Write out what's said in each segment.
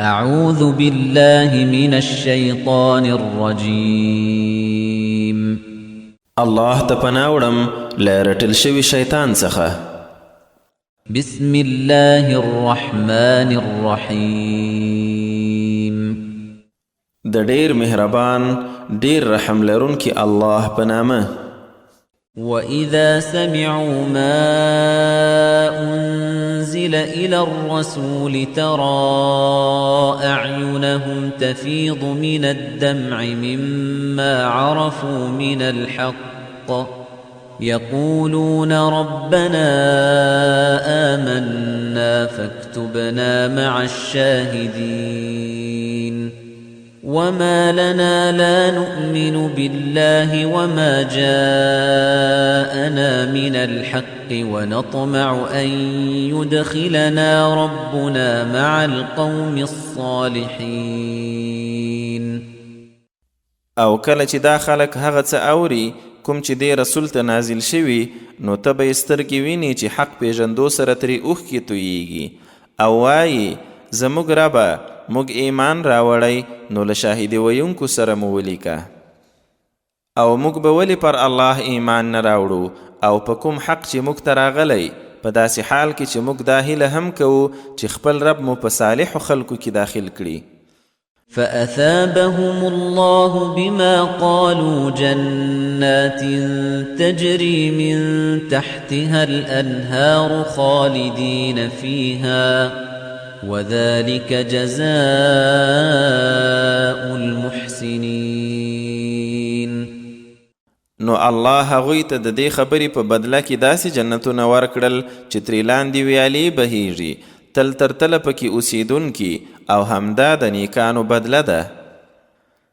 أعوذ بالله من الشيطان الرجيم. الله تپناوڑم لرټل شوی شیطان څخه. بسم الله الرحمن الرحيم. د ډیر مهربان ډیر رحم لرونکي الله په نامه. وَإِذَا سَمِعُوا مَا أُنزِلَ إِلَى الرَّسُولِ تَرَى أَعْيُنَهُمْ تَفِيضُ مِنَ الدَّمْعِ مِمَّا عَرَفُوا مِنَ الْحَقِّ يَقُولُونَ رَبَّنَا آمَنَّا فَاكْتُبْنَا مَعَ الشَّاهِدِينَ. وَمَا لَنَا لَا نُؤْمِنُ بِاللَّهِ وَمَا جَاءَنَا مِنَ الْحَقِّ وَنَطْمَعُ أَن يُدْخِلَنَا رَبُّنَا مَعَ الْقَوْمِ الصَّالِحِينَ. او کله چې دا خلک هغه څه اوري کوم چې دی رسول ته نازل شوي، نو ته به یې سترګې ویني چې حق پیژندو سره ترې اوښکې تویېږي او وایي زموږ ربه موږ ایمان راوړی نو له شاهدي ویونکو سره مو ولیکه. او موږ به ولې پر الله ایمان نه راوړو او په کوم حق چې موږ ته راغلی، په داسې حال کې چې موږ دا هیله هم کوو چې خپل رب مو په صالحو خلکو کې داخل کړي. فأثابهم الله بما قالوا جنات تجري من تحتها الأنهار خالدين فيها وذلك جزاء المحسنين. نو الله هغوی ته د دې خبرې په بدله کې داسې جنتونه ورکړل چې ترې لاندې ویالې بهیږي، تل تر تله پکې اوسیدونکي، او همدا د نیکانو بدله ده.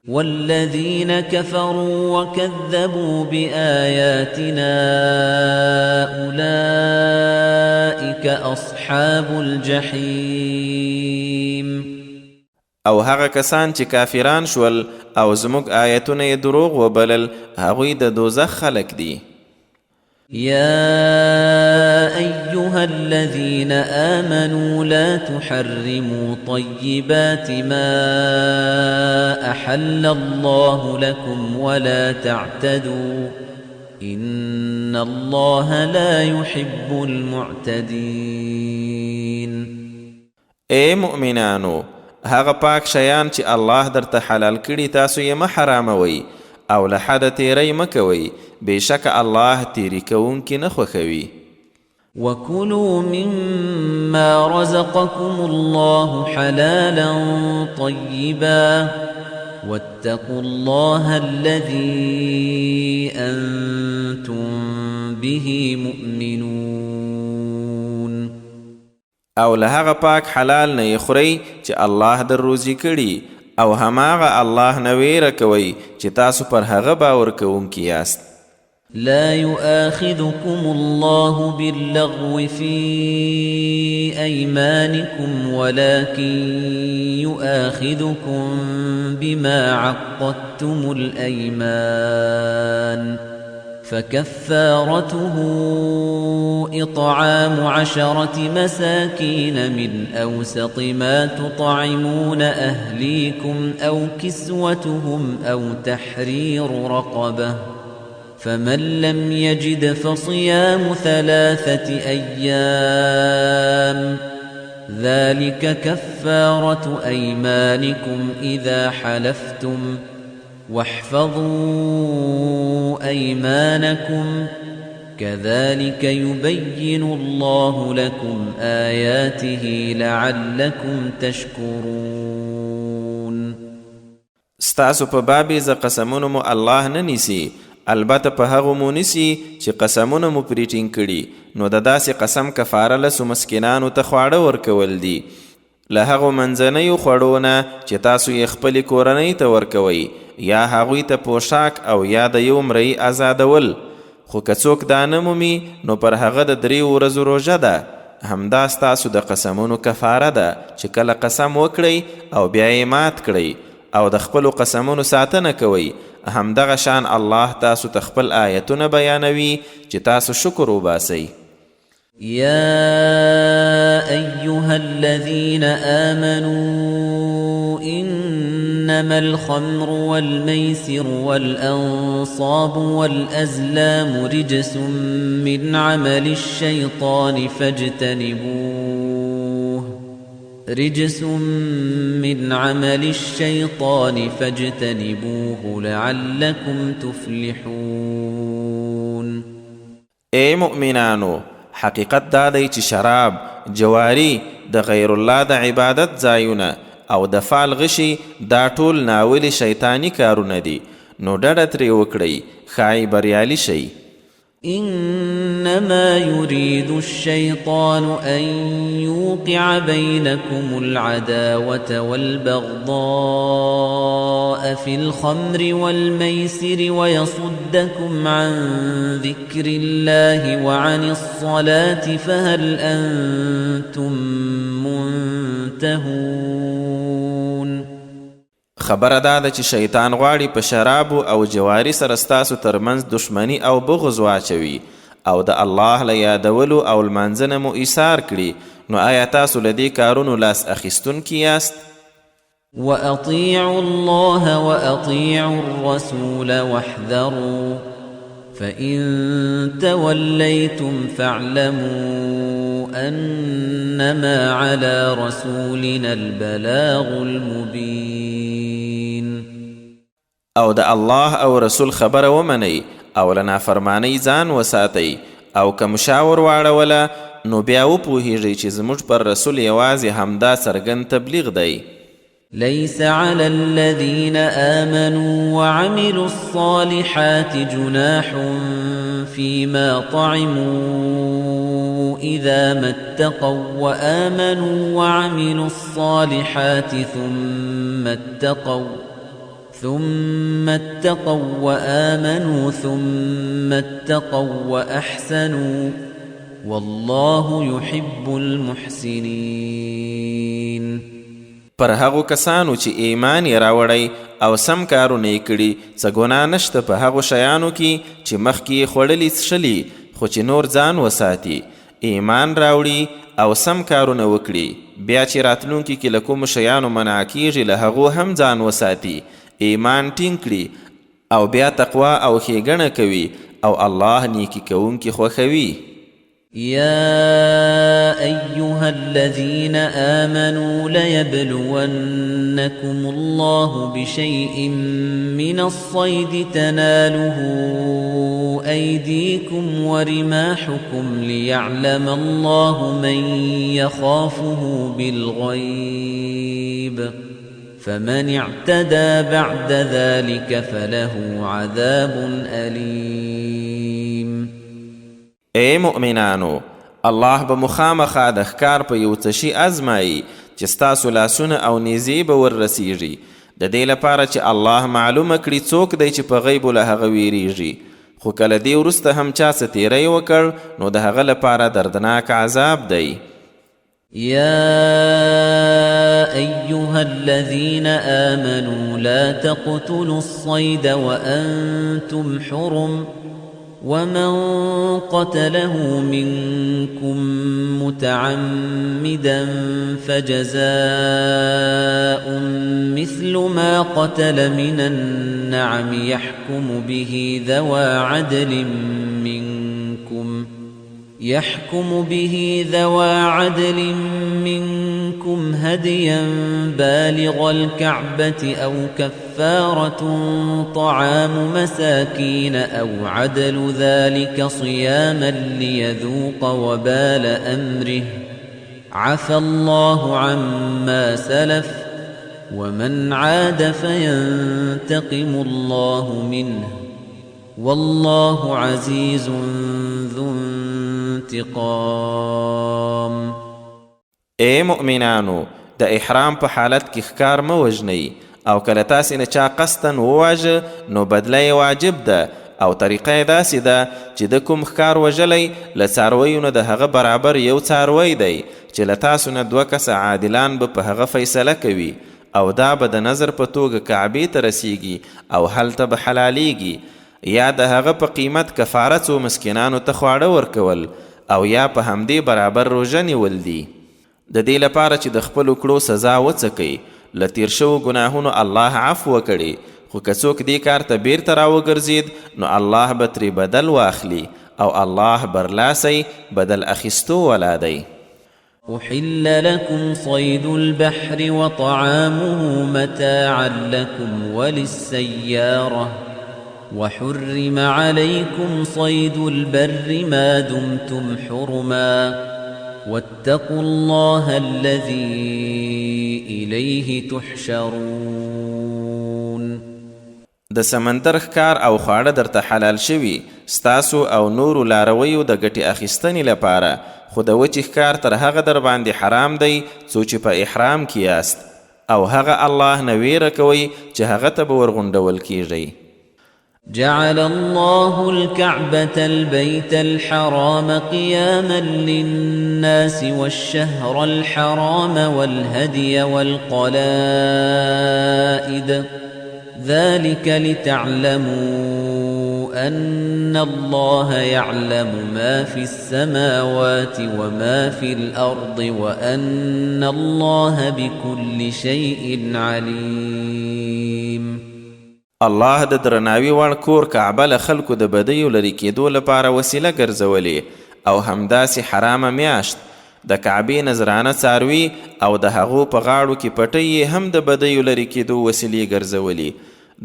والذين كفروا وكذبوا بآياتنا أولئك أصحاب الجحيم. او هغه کسان چې کافران شول او زموږ آیتونه یې دروغ وبلل، هغوی د دوزخ خلک دي. يا أيها الذين آمنوا لا تحرموا طيبات ما أحل الله لكم ولا تعتدوا إن الله لا يحب المعتدين. اے مؤمنانو، هغه پاک شیان چې الله درته حلال کړي تاسو یې مه حراموئ او له حده تیری مه کوئ، بېشکه الله تیری کوونکي نه خوښوي. وَكُلُوا مِمَّا رَزَقَكُمُ اللَّهُ حَلَالًا طَيِّبًا وَاتَّقُوا اللَّهَ الَّذِي أَنْتُمْ بِهِ مُؤْمِنُونَ. او له هغه پاک حلال نه یې خورئ چې الله در روزي کړي، او هماغه الله نه ویره کوئ چې تاسو پر هغه باور کوونکي یاست. لا يؤاخذكم الله باللغو في أيمانكم ولكن يؤاخذكم بما عقدتم الأيمان فكفارته إطعام 10 مساكين من أوسط ما تطعمون أهليكم أو كسوتهم أو تحرير رقبة فمن لم يجد فصيام 3 أيام ذلك كفارة أيمانكم إذا حلفتم واحفظوا أيمانكم كذلك يبين الله لكم آياته لعلكم تشكرون. ستاسو په بابي ز قسمونو مو الله نه نیسي، البته په هغو مو نیسي چې قسمونه مو پرې ټینګ کړي، نو د داسې قسم کفاره لسو مسکینانو ته خواړه ورکول دي، له هغو منځنیو خوړو نه چې تاسو یې خپلې کورنۍ ته ورکوئ، یا هغوی ته پوشاک او یا د یو مرئی آزادول. خو که څوک دا نه مومي نو پر هغه د 3 ورځو روژه ده. همدا ستاسو د قسمونو کفاره ده چې کله قسم وکړئ او بیا یې مات کړئ او د خپلو قسمونو ساتنه کوئ. همدغه شان الله تاسو ته خپل آیتونه بیانوي چې تاسو شکر وباسئ. يا أيها الذين آمنوا إنما الخمر والميسر والأنصاب والأزلام رجس من عمل الشيطان فاجتنبوه لعلكم تفلحون. اے مؤمنانو، حقیقت دا دی چې شراب، جواری، د غیر الله د عبادت ځایونه او د فال غشي دا ټول ناولي شیطانی کارونه دي، نو ډډه ترې وکړئ، ښایي بریالي شئ. إنما يريد الشيطان أن يوقع بينكم العداوة والبغضاء في الخمر والميسر ويصدكم عن ذكر الله وعن الصلاة فهل أنتم منتهون؟ خبره دا ده چې شیطان غواړي په شرابو او جواری سره ستاسو ترمنځ دشمنی او بغض واچوي او د الله له یادولو او لمانځنه مو ایثار کړي، نو آیا تاسو له دې کارونو لاس اخیستونکي یاست؟ وأطيعوا الله وأطيعوا الرسول واحذروا فإن توليتم فاعلموا أنما على رسولنا البلاغ المبين. او د الله او رسول خبره ومنئ او له نافرمانۍ ځان وساتئ، او که مشاور واړوله نو بیا وپوهیږئ چې زموږ پر رسول یوازې همدا څرګند تبلیغ دی. ليس على الذين آمنوا وعملوا الصالحات جناح فيما طعموا إذا ما اتقوا وآمنوا وعملوا الصالحات ثم اتقوا وآمنوا ثم اتقوا وأحسنوا والله يحب المحسنين. پر هغو کسانو چې ایمان یې راوړی او سم کارونه یې کړي، څه ګناه نشته په هغو شیانو کې چې مخکې یې خوړلي څښلي، خو چې نور ځان وساتي، ایمان راوړي او سم کارونه وکړي، بیا چې راتلونکي کې له کومو شیانو منع کیږي له هغو هم ځان وساتي، ایمان ټینګ کړي او بیا تقوا او ښېګڼه کوي او الله نیکي کوونکي خوښوي. يا أيها الذين آمنوا ليبلونكم الله بشيء من الصيد تناله أيديكم ورماحكم ليعلم الله من يخافه بالغيب فمن اعتدى بعد ذلك فله عذاب أليم. اے مؤمنانو، الله به مخامخا د ښکار په یو څه شي ازمایي چې ستاسو لاسونه او نیزې به وررسیږي، د دې لپاره چې الله معلومه کړي څوک دی چې په غیبو له هغه ویریږي، خو کله دې وروسته هم چا څه تیری وکړ نو د هغه لپاره دردناک عذاب دی. يا أيها الذين آمنوا لا تقتلوا الصيد وأنتم حرم ومن قتله منكم متعمدا فجزاء مثل ما قتل من النعم يحكم به ذوى عدل منكم هديا بالغ الكعبة أو كفارة طعام مساكين أو عدل ذلك صياما ليذوق وبال أمره عفى الله عما سلف ومن عاد فينتقم الله منه والله عزيز ذو انتقام. اے مؤمنانو، د احرام په حالت کې ښکار مه وژنئ، او کله تاسې نه چا قصدن وواژه نو بدله یې واجب ده، او طریقه یې داسې ده چې د کوم ښکار وژلی له څارویو نه د هغه برابر یو څاروی دی چې له تاسو نه 2 کسه عادلان به په هغه فیصله کوي، او دا به د نظر په توګه کعبې ته رسیږي او هلته به حلالیږي، یا د هغه په قیمت کفاره څو مسکینانو ته خواړه ورکول، او یا په همدې برابر روژه نیول دي، د دې لپاره چې د خپلو کړو سزا وڅکئ، له تیر شوو ګناهونو الله عفو وکړي، خو که څوک دې کار ته بیرته راوګرځېد نو الله به ترې بدل واخلي او الله برلاسی بدل اخیستو والا دی. أحل لكم صيد البحر وطعامه متاعا لكم وللسيارة وحرم عليكم صيد البر ما دمتم حرما واتقوا الله الذي إليه تحشرون. د سمندر ښکار او خواړه درته حلال شوي ستاسو او نورو لارویو د ګټې اخیستنې لپاره، خو د وچې ښکار تر هغه در باندې حرام دی څو چې په احرام کې یاست، او هغه الله نه ویره کوئ چې هغه ته به ورغونډول کیږئ. جعل الله الكعبة البيت الحرام قياما للناس والشهر الحرام والهدي والقلائد ذلك لتعلموا أن الله يعلم ما في السماوات وما في الأرض وأن الله بكل شيء عليم. الله د درناوي وړ کور کعبه له خلکو د بدیو لرې کېدو لپاره وسیله ګرځولې او همداسې حرامه میاشت د کعبې نظرانه څاروي او د هغو په غاړو کې پټۍ هم د بدیو لرې کېدو وسیلې ګرځولې.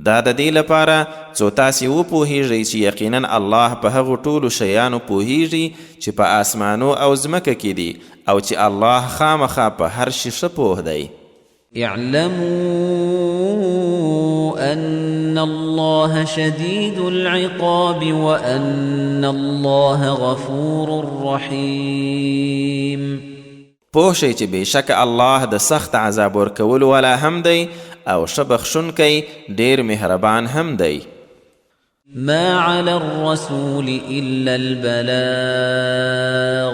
دا د دې لپاره څو تاسې وپوهیږئ چې یقینا الله په هغو ټولو شیانو پوهیږي چې په آسمانو او ځمکه کې دي او چې الله خامخا په هر شي ښه پوه دی. اعلموا أن الله شديد العقاب وأن الله غفور رحيم. پوه شئ چې بېشکه الله د سخت عذاب ورکولو والا هم دی او ښه بخښونکی ډېر مهربان هم دی. ما على الرسول إلا البلاغ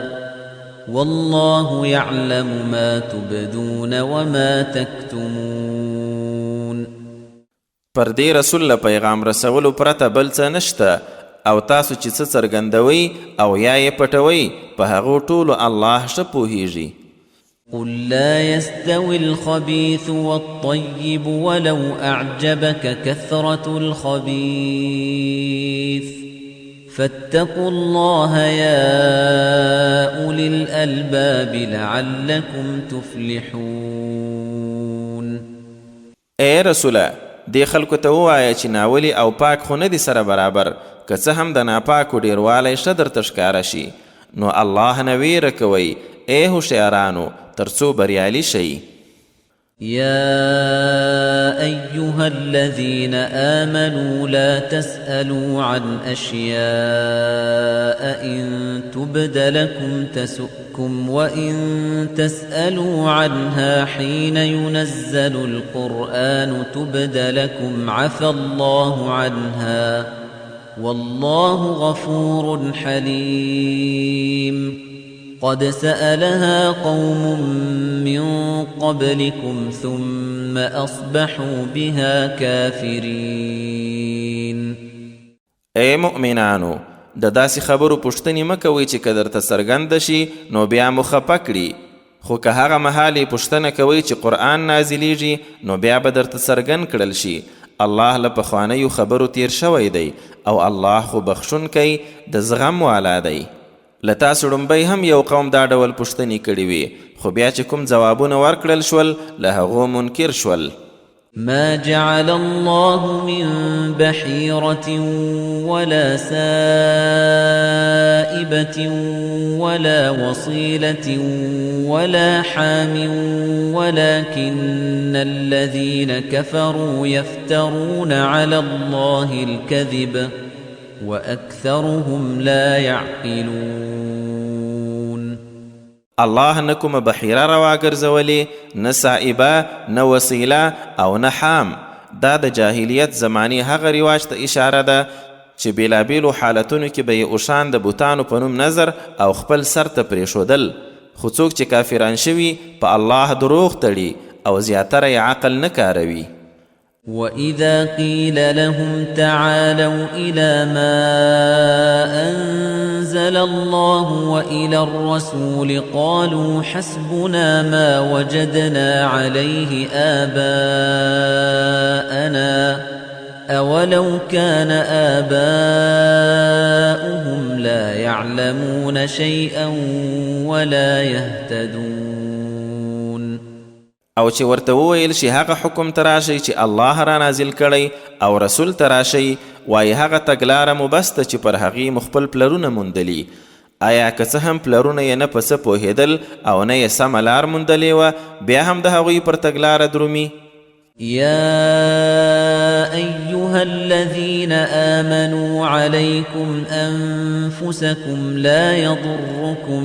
والله يعلم ما تبدون وما تكتمون. پر دې رسول له پیغام رسولو پرته بل څه نشته او تاسو چې څه څرګندوئ او یا یې پټوئ په هغو ټولو الله ښه پوهیږي. قل لا يستوي الخبيث والطيب ولو أعجبك كثرة الخبيث فاتقوا الله يا أولي الألباب لعلكم تفلحون. اے رسوله دې خلکو ته ووایه چې ناولي او پاک خو نه دي سره برابر، که څه هم د ناپاکو ډیروالی ښه درته ښکاره شي، نو الله نه ویره کوئ اے هوښیارانو تر څو بریالي شئ. يا أيها الذين آمنوا لا تسألوا عن أشياء إن تبد لكم تسؤكم وإن تسألوا عنها حين ينزل القرآن تبد لكم عفى الله عنها والله غفور حليم. قد سألها قوم من قبلكم ثم أصبحوا بها كافرين. اے مؤمنانو د داسې خبرو پوښتنې مه کوئ چې که درته څرګنده شي نو بیا مو خفه کړي، خو که هغه مهال یې پوښتنه کوئ چې قرآن نازلیږي نو بیا به درته څرګند کړل شي. الله له پخوانیو خبرو تیر شوی دی او الله خو بخښونکی د زغم والا دی. له تاسو ړومبی هم یو قوم دا ډول پوښتنې کړې وې، خو بیا چې کوم ځوابونه ورکړل شول له هغو منکر شول. ما جعل الله من بحيرة ولا سائبة ولا وصيلة ولا حام ولكن الذين كفروا يفترون على الله الكذب وأكثرهم لا يعقلون. الله نه کومه بحیره راوګرځولې، نه سائبه، نه وسیله او نه حام. دا د جاهلیت زماني هغه رواج ته اشاره ده چې بیلابیلو حالتونو کې به یې اوښان د بوتانو په نوم نظر او خپل سر ته پرېښودل. خو څوک چې کافران شوي په الله دروغ تړي او زیاتره یې عقل نه کاروي. وَإِذَا قِيلَ لَهُمْ تَعَالَوْا إِلَى مَا أَنزَلَ اللَّهُ وَإِلَى الرَّسُولِ قَالُوا حَسْبُنَا مَا وَجَدْنَا عَلَيْهِ آبَاءَنَا أَوَلَوْ كَانَ آبَاؤُهُمْ لَا يَعْلَمُونَ شَيْئًا وَلَا يَهْتَدُونَ او چې ورته وویل شي هغه حکم ته راشئ چې الله را نازل کړی او رسول ته راشئ وایي هغه تګلاره مو بس ده چې پر هغې مو خپل پلرونه موندلي آیا که څه هم پلرونه یې نه په څه پوهېدل او نه یې سمه لار موندلې وه بیا هم د هغوی پر تګلاره درومي يا أيها الذين آمنوا عليكم أنفسكم لا يضركم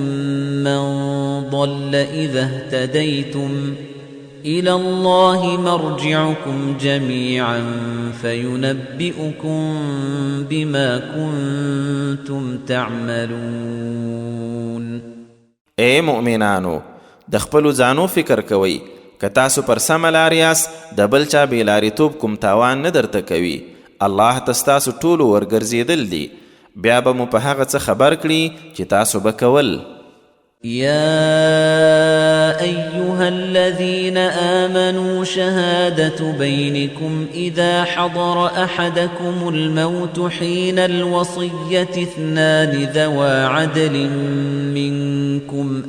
من ضل إذا اهتديتم إلى الله مرجعكم جميعا فينبئكم بما كنتم تعملون اے مؤمنانو د خپلو ځانو فکر کوئ که تاسو پر سمه لار یاست د بل چا بېلاریتوب کوم تاوان نه درته کوي الله ته ستاسو ټولو ورګرځېدل دي بیا به مو په هغه څه خبر کړي چې تاسو به کول يا أيها الذين آمنوا شهادة بينكم إذا حضر أحدكم الموت حين الوصية اثنان ذوى عدل منكم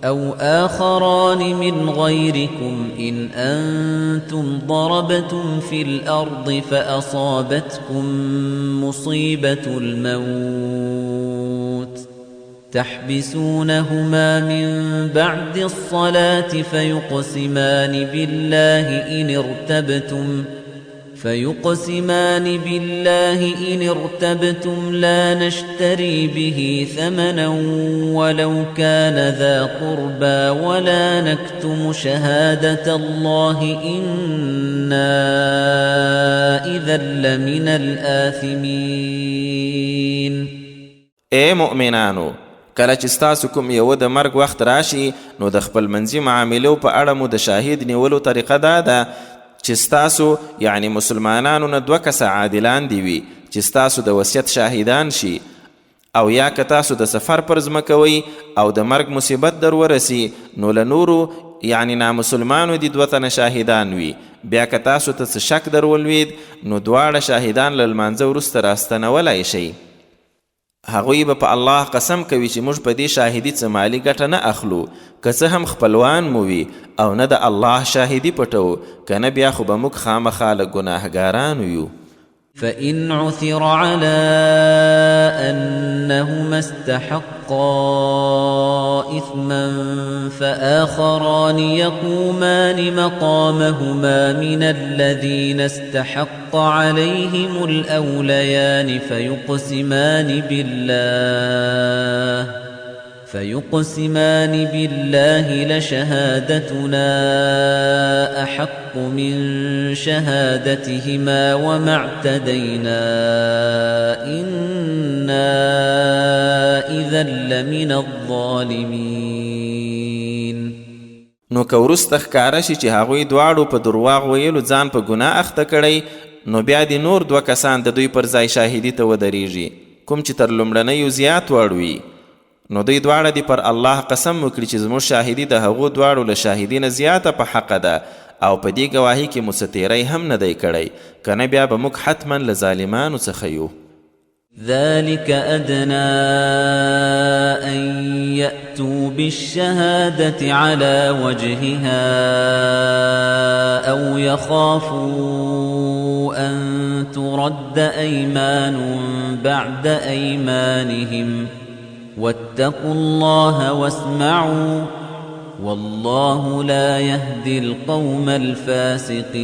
أو آخران من غيركم إن أنتم ضربتم في الأرض فأصابتكم مصيبة الموت تحبسونهما من بعد الصلاة فيقسمان بالله إن ارتبتم لا نشتري به ثمنا ولو كان ذا قربى ولا نكتم شهادة الله إنا إذا لمن الآثمين اے مؤمنانو کله چې ستاسو کوم یو د مرګ وخت راشي نو د خپل منځي معاملو په اړه مو د شاهد نیولو طریقه دا ده چې ستاسو یعنی مسلمانانو نه دوه کسه عادلان دي وي چې ستاسو د وصیت شاهدان شي او یا که تاسو د سفر پر ځمکه وئ او د مرګ مصیبت در ورسي نو له نورو یعنی نامسلمانو دي دوه تنه شاهدان وي بیا که تاسو ته څه شک در ولوید نو دواړه شاهدان له لمانځه وروسته راستنولی شئ هغوی به په الله قسم کوي چې موږ په دې شاهدي څه مالي ګټه نه اخلو که څه هم خپلوان مو وي او نه د الله شاهدي پټو که نه بیا خو به موږ خامخا له ګناهګارانو یو فإن عثر على أنهما استحقا إثما فآخران يقومان مقامهما من الذين استحق عليهم الأوليان فيقسمان بالله لشهادتنا أحق من شهادتهما وما اعتدينا إنا إذا لمن الظالمين نو که وروسته ښکاره شي چې هغوی دواړو په درواغ ویلو ځان په ګناه اخته کړی نو بیا د نور دوه کسان د دوی پر ځای شاهدي ته ودرېږي کوم چې تر لومړنیو زیات وړ وي نو دوی دواړه دي پر الله قسم وکړي چې زموږ شاهدي د هغو دواړو له شاهدي نه زیاته په حقه ده او په دې ګواهي کې مو څه تیری هم نه دی کړی که نه بیا به موږ حتما له ظالمانو څخه یو ذلك أدنى أن يأتوا بالشهادة على وجهها أو يخافوا أن ترد أيمان بعد أيمانهم واتقوا الله واسمعوا والله لا يهدي القوم الفاسقين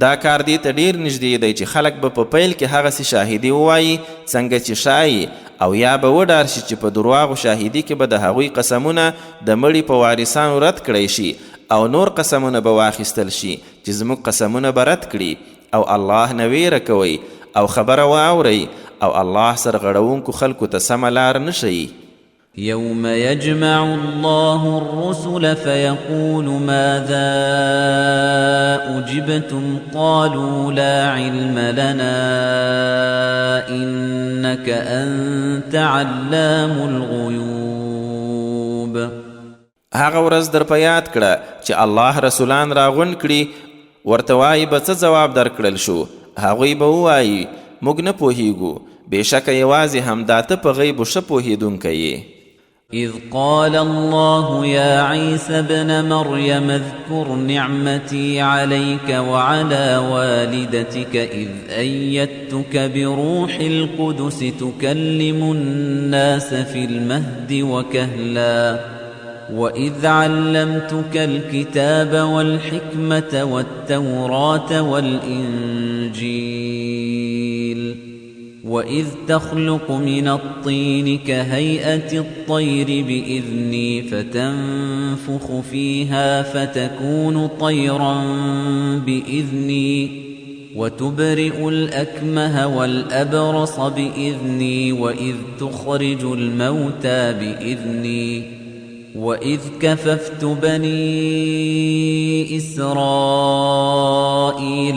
دا کار دی ته ډیر نږدې دی چې خلک به په پیل کې هغسې شاهدي ووایي څنګه چې ښایي او یا به وډار شي چې په درواغو شاهدي کې به د هغوی قسمونه د مړي په وارثانو رد کړی شي او نور قسمونه به واخیستل شي چې زموږ قسمونه به رد کړي او الله نه ویره کوئ او خبره واورئ او الله سرغړونکو خلکو ته سمه لار نه ښیي يوم يجمع الله الرسل فيقول ماذا أجبتم قالوا لا علم لنا إنك أنت علام الغيوب. هغه ورځ در په یاد کړه چې الله رسولان راغونډ کړي، ورته وایي به څه ځواب درکړل شو؟ هغوی به ووایي موږ نه پوهیږو، بېشکه یوازې همدا ته په غیبو ښه پوهېدونکی یې. إذ قال الله يا عيسى ابن مريم اذكر نعمتي عليك وعلى والدتك إذ أيدتك بروح القدس تكلم الناس في المهد وكهلا وإذ علمتك الكتاب والحكمة والتوراة والإنجيل وَإِذْ تَخْلُقُ مِنَ الطِّينِ كَهَيْئَةِ الطَّيْرِ بِإِذْنِي فَتَنفُخُ فِيهَا فَتَكُونُ طَيْرًا بِإِذْنِي وَتُبْرِئُ الْأَكْمَهَ وَالْأَبْرَصَ بِإِذْنِي وَإِذْ تُخْرِجُ الْمَوْتَى بِإِذْنِي وَإِذْ كَفَفْتُ بَنِي إِسْرَائِيلَ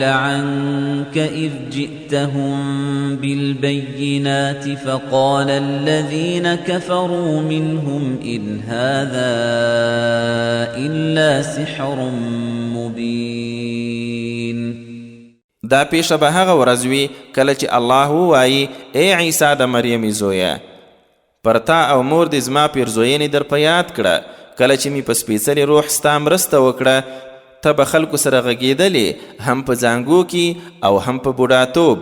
عَنكَ إِذْ جِئْتَهُم بِالْبَيِّنَاتِ فَقَالَ الَّذِينَ كَفَرُوا مِنْهُمْ إِنْ هَذَا إِلَّا سِحْرٌ مُبِينٌ. دا پیشه به هغه ورځ وي کله چې الله ووایي ای عیسی د مریم زویه، پر تا او مور دې زما پیرزوینې در په یاد کړه کله چې مې په سپېڅلي روح ستا مرسته وکړه. ته به خلکو سره غږېدلې هم په زانګو کې او هم په بوډاتوب،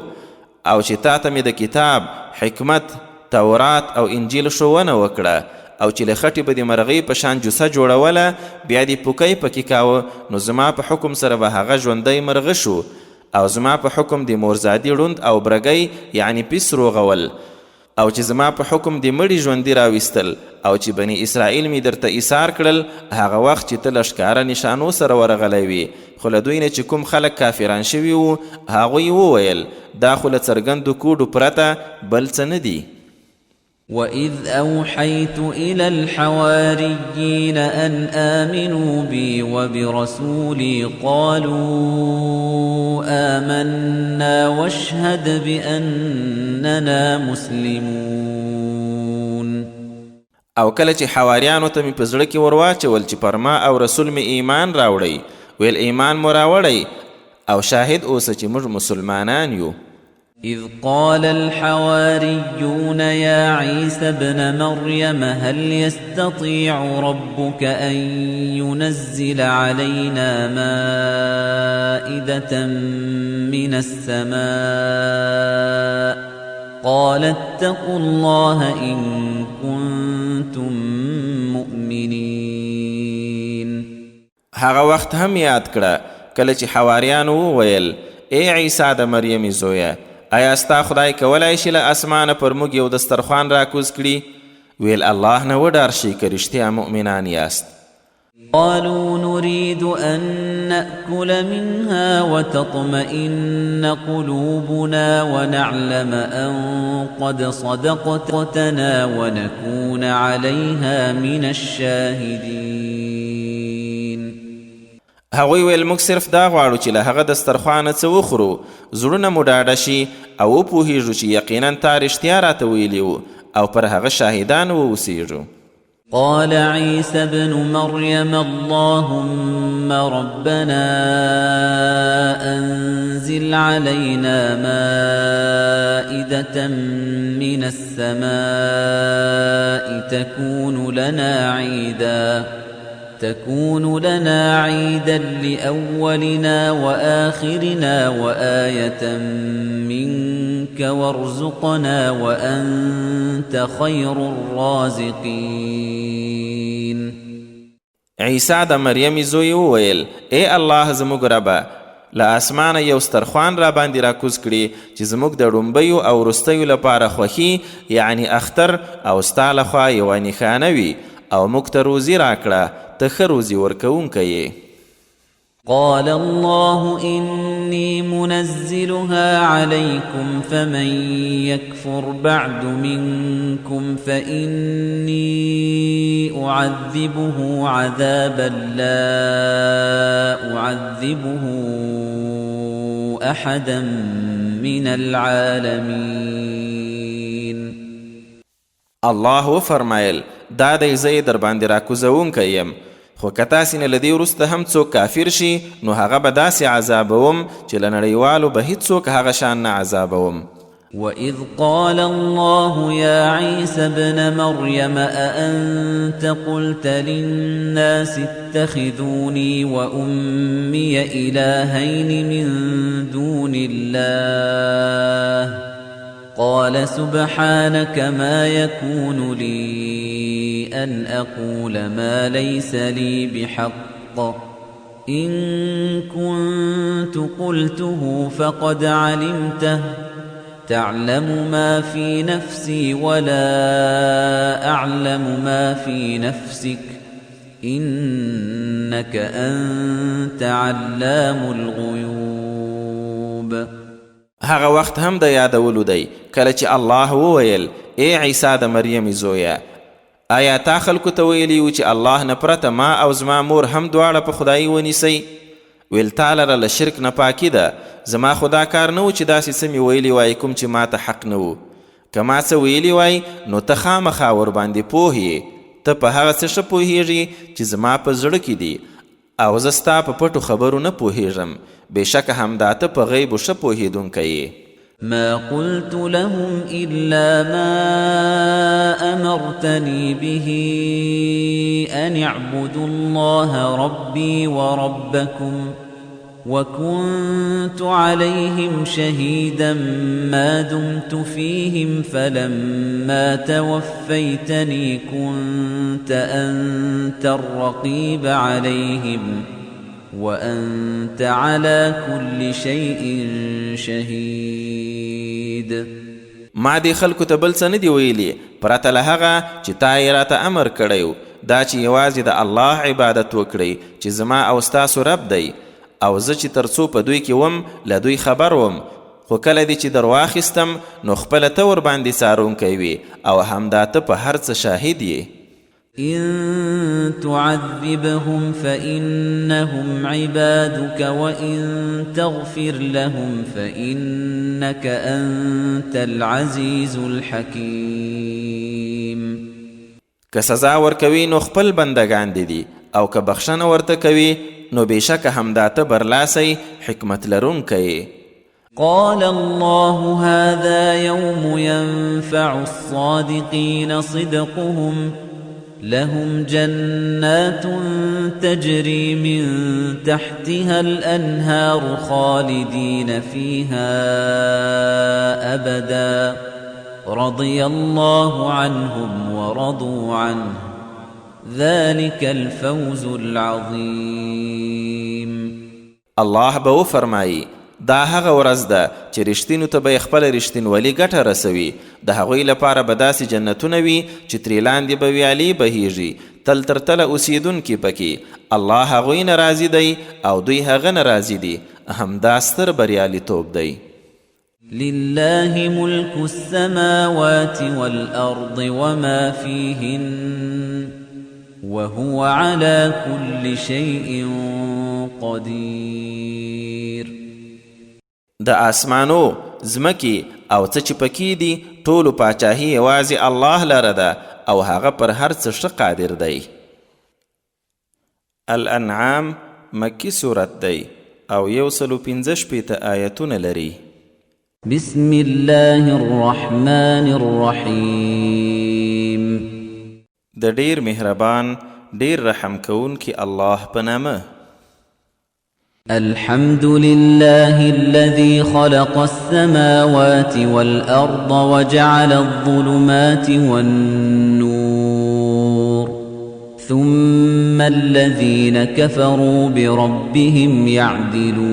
او چې تا ته مې د کتاب، حکمت، تورات او انجیل ښوونه وکړه، او چې له خټې به د مرغۍ په شان جوسه جوړوله بیا دې پوکی پکې کاوه، نو زما په حکم سره به هغه ژوندی مرغه شو، او زما په حکم د مورزادي ړوند او برګی یعنی پیس روغول، او چې زما په حکم د مړي ژوندي راویستل، او چې بني اسرائیل مې درته ایثار کړل هغه وخت چې ته له ښکاره نشانو سره ورغلی وي. خو له دوی نه چې کوم خلک کافران شوي وو هغوی وویل دا خو له څرګندو کوډو پرته بل څه نه دي. وَإِذْ أَوْحَيْتُ إِلَى الْحَوَارِيِّينَ أَنْ آمِنُوا بِي وَبِرَسُولِي قَالُوا آمَنَّا وَاشْهَدْ بِأَنَّنَا مُسْلِمُونَ. او کله چې حواریانو ته مې په زړه کې ورواچول چې پر ما او رسول مې ایمان راوړی، ویل ایمان مو راوړی او شاهد اوسه چې موږ مسلمانان یو. إذ قال الحواريون يا عيسى ابن مريم هل يستطيع ربك أن ينزل علينا مائدة من السماء قال اتقوا الله إن كنتم مؤمنين. هغه وخت هم یاد کړه کله چې حواریانو وویل ای عیسی د مریم زویه، آیا ستا خدای کولای شي له اسمانه پر موږ یو دسترخوان راکوز کړي؟ ویل الله نه وډار شئ که رښتیا مؤمنان یاست. قالوا نريد أن نأكل منها وتطمئن قلوبنا ونعلم أن قد صدقتنا ونكون عليها من الشاهدين. هغوی ویل موږ صرف دا غواړو چې له هغه دسترخوانه څه وخورو، زړونه مو ډاډه شي او وپوهیږو چې یقینا تا رښتیا راته ویلي وو او پر هغه شاهدان واوسیږو. قال عيسى ابن مريم اللهم ربنا أنزل علينا مائدة من السماء تكون لنا عيدا لأولنا وآخرنا وآية منك وارزقنا وأنت خير الرازقين. عیسی د مریم زوی وویل ای الله زموږ ربه، له اسمانه یو سترخوان را باندې راکوز کړي چې زموږ د ړومبیو او وروستیو لپاره خوښي یعنی اختر او ستا لخوا یوه نښانه وي، او موږ ته روزي راکړه، ته ښه روزي ورکوونکی یې. قال الله إني منزلها عليكم فمن يكفر بعد منكم فإني أعذبه عذابا لا أعذبه أحدا من العالمين. الله فرمایل دا دی زه در باندې راکوزونکی یم، خو که تاسې نه له دې وروسته هم څوک کافر شي نو هغه به داسې عذابوم چې له نړیوالو به هیڅوک هغه شان نه عذابوم. وَإِذْ قَالَ اللَّهُ يَا عِيسَى ابْنَ مَرْيَمَ أَأَنْتَ قُلْتَ لِلنَّاسِ اتَّخِذُونِي وَأُمِّيَ إِلَٰهَيْنِ مِن دُونِ اللَّهِ قَالَ سُبْحَانَكَ مَا يَكُونُ لِي أَنْ أَقُولَ مَا لَيْسَ لِي بِحَقٍّ إِن كُنتُ قُلْتُهُ فَقَدْ عَلِمْتَهُ تعلم ما في نفسي ولا أعلم ما في نفسك إنك أنت علام الغيوب. هغه وخت هم د یادولو دی کله چې الله وویل ای عیسی د مریم زویه، آیا تا خلکو ته ویلي و چې الله نه پرته ما او زما مور هم دواړه په خدایي ونیسئ؟ ویل تا لره له شرک نه پاکي ده، زما خو دا کار نه و چې داسې څه مې ویلي وای کوم چې ما ته حق نه و. که ما څه ویلي وای نو ته خامخا ورباندې پوه یې، ته په هغه څه ښه پوهیږي چې زما په زړه کې دي، او زه ستا په پټو خبرو نه پوهیږم، بېشکه همدا ته په غیبو ښه پوهېدونکی یې. ما قلت لهم إلا ما أمرتني به أن اعبدوا الله ربي وربكم وكنت عليهم شهيدا ما دمت فيهم فلما توفيتني كنت أنت الرقيب عليهم وأنت على كل شيء شهيد. ما دې خلکو ته بل څه نه دي ویلي پرته له هغه چې تا یې راته امر کړی دا چې یوازې د الله عبادت وکړئ چې زما او ستاسو رب دی، او زه چې تر څو په دوی کې وم له دوی خبر وم، خو کله دې چې در واخیستم نو خپله ته ورباندې څارونکی وي او همدا ته په هر څه شاهد یې. إن تعذبهم فإنهم عبادك وإن تغفر لهم فإنك أنت العزيز الحكيم. که سزا ورکوي نو خپل بندگان دي او که بخښنه ورته کوي نو بېشکه همدا ته برلاسی حکمت لرونکی. قال الله هذا يوم ينفع الصادقين صدقهم لهم جنات تجري من تحتها الأنهار خالدين فيها أبدا رضي الله عنهم ورضوا عنه ذلك الفوز العظيم. الله به وفرمایي دا هغه ورځ ده چې رښتینو ته به یې خپله رښتینولي ګټه رسوي، د هغوی لپاره به داسې جنتونه وي چې ترې لاندې به ویالې بهیږي، تل تر تله اوسیدونکي پکې. الله هغوی نه راضي دی او دوی هغه نه راضي دي، همدا ستر بریالیتوب دی. لله ملك السماوات والأرض وما فيهن وهو على كل شيء قدير. د آسمانو زمکی او څه چې پکې دي ټولو پاچاهي یوازې الله لره ده او هغه پر هر څه ښه قادر دی. الانعام مکی صورت دی او 115 آیتونه لري. بسم الله الرحمن الرحیم. د ډیر مهربان ډیر رحم کوونکی الله په نامه. الحمد لله الذي خلق السماوات والأرض وجعل الظلمات والنور ثم الذين كفروا بربهم يعدلون.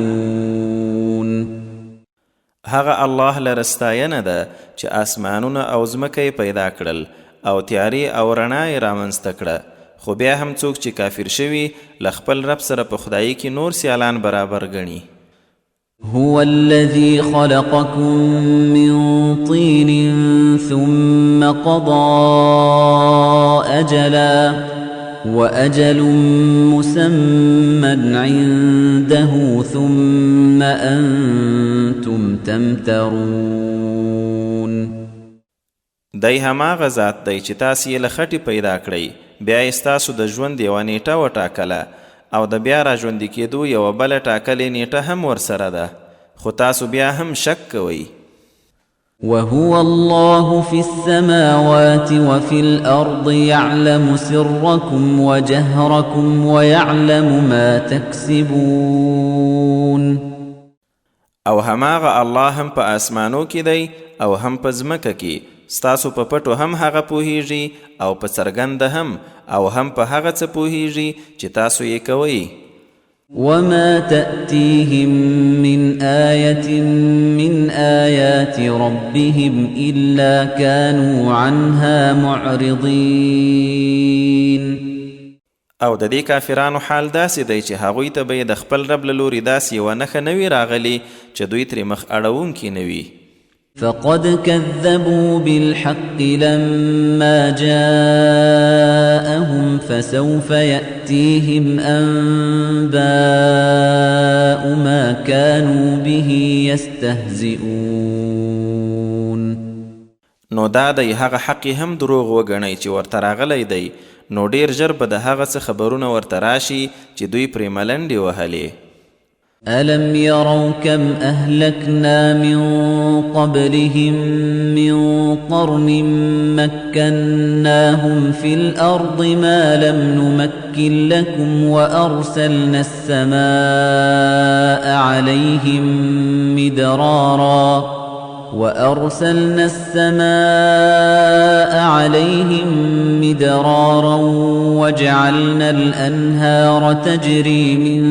هغه الله لرستاینه ده چې آسمانونه او ځمکه پیدا کړل او تیارې او رڼا یې رامنځته کړه، خو بیا هم څوک چې کافر شوي له خپل رب سره په خدایي کې نور سیالان برابر ګڼي. هو الذي خلقكم من طين ثم قضى أجلا وأجل مسمى عنده ثم أنتم تمترون. دی هماغه ذات دی چې تاسې یې له خټې پیدا کړئ، بیا یې ستاسو د ژوند یوه نیټه وټاکله او د بیا را ژوندي کېدو یوه بله ټاکلې نیټه هم ورسره ده، خو تاسو بیا هم شک کوئ. وهو الله في السماوات وفي الأرض يعلم سركم وجهركم ويعلم ما تكسبون. او هماغه الله هم په آسمانو کې دی او هم په ځمکه کې، ستاسو په پټو هم هغه پوهیږي او په څرګنده هم، او هم په هغه څه پوهیږي چې تاسو یې کوئ. وما تأتيهم من آية من آيات ربهم إلا كانوا عنها معرضين. او د دې کافرانو حال داسې دی چې هغوی ته به یې د خپل رب له لورې داسې یوه نښه نه وي راغلې چې دوی ترې مخ اړوونکي نه وي. فقد كذبوا بالحق لما جاءهم فسوف يأتيهم أنباء ما كانوا به يستهزئون. نو دا دی هغه حق هم دروغ وګڼئ چې ورته راغلی دی، نو ډیر ژر به د هغه څه خبرونه ورته راشي چې دوی پرې ملنډې وهلې. ألم يروا كم أهلكنا من قبلهم من قرن مكناهم في الأرض ما لم نمكن لكم وأرسلنا السماء عليهم مدرارا وجعلنا الأنهار تجري من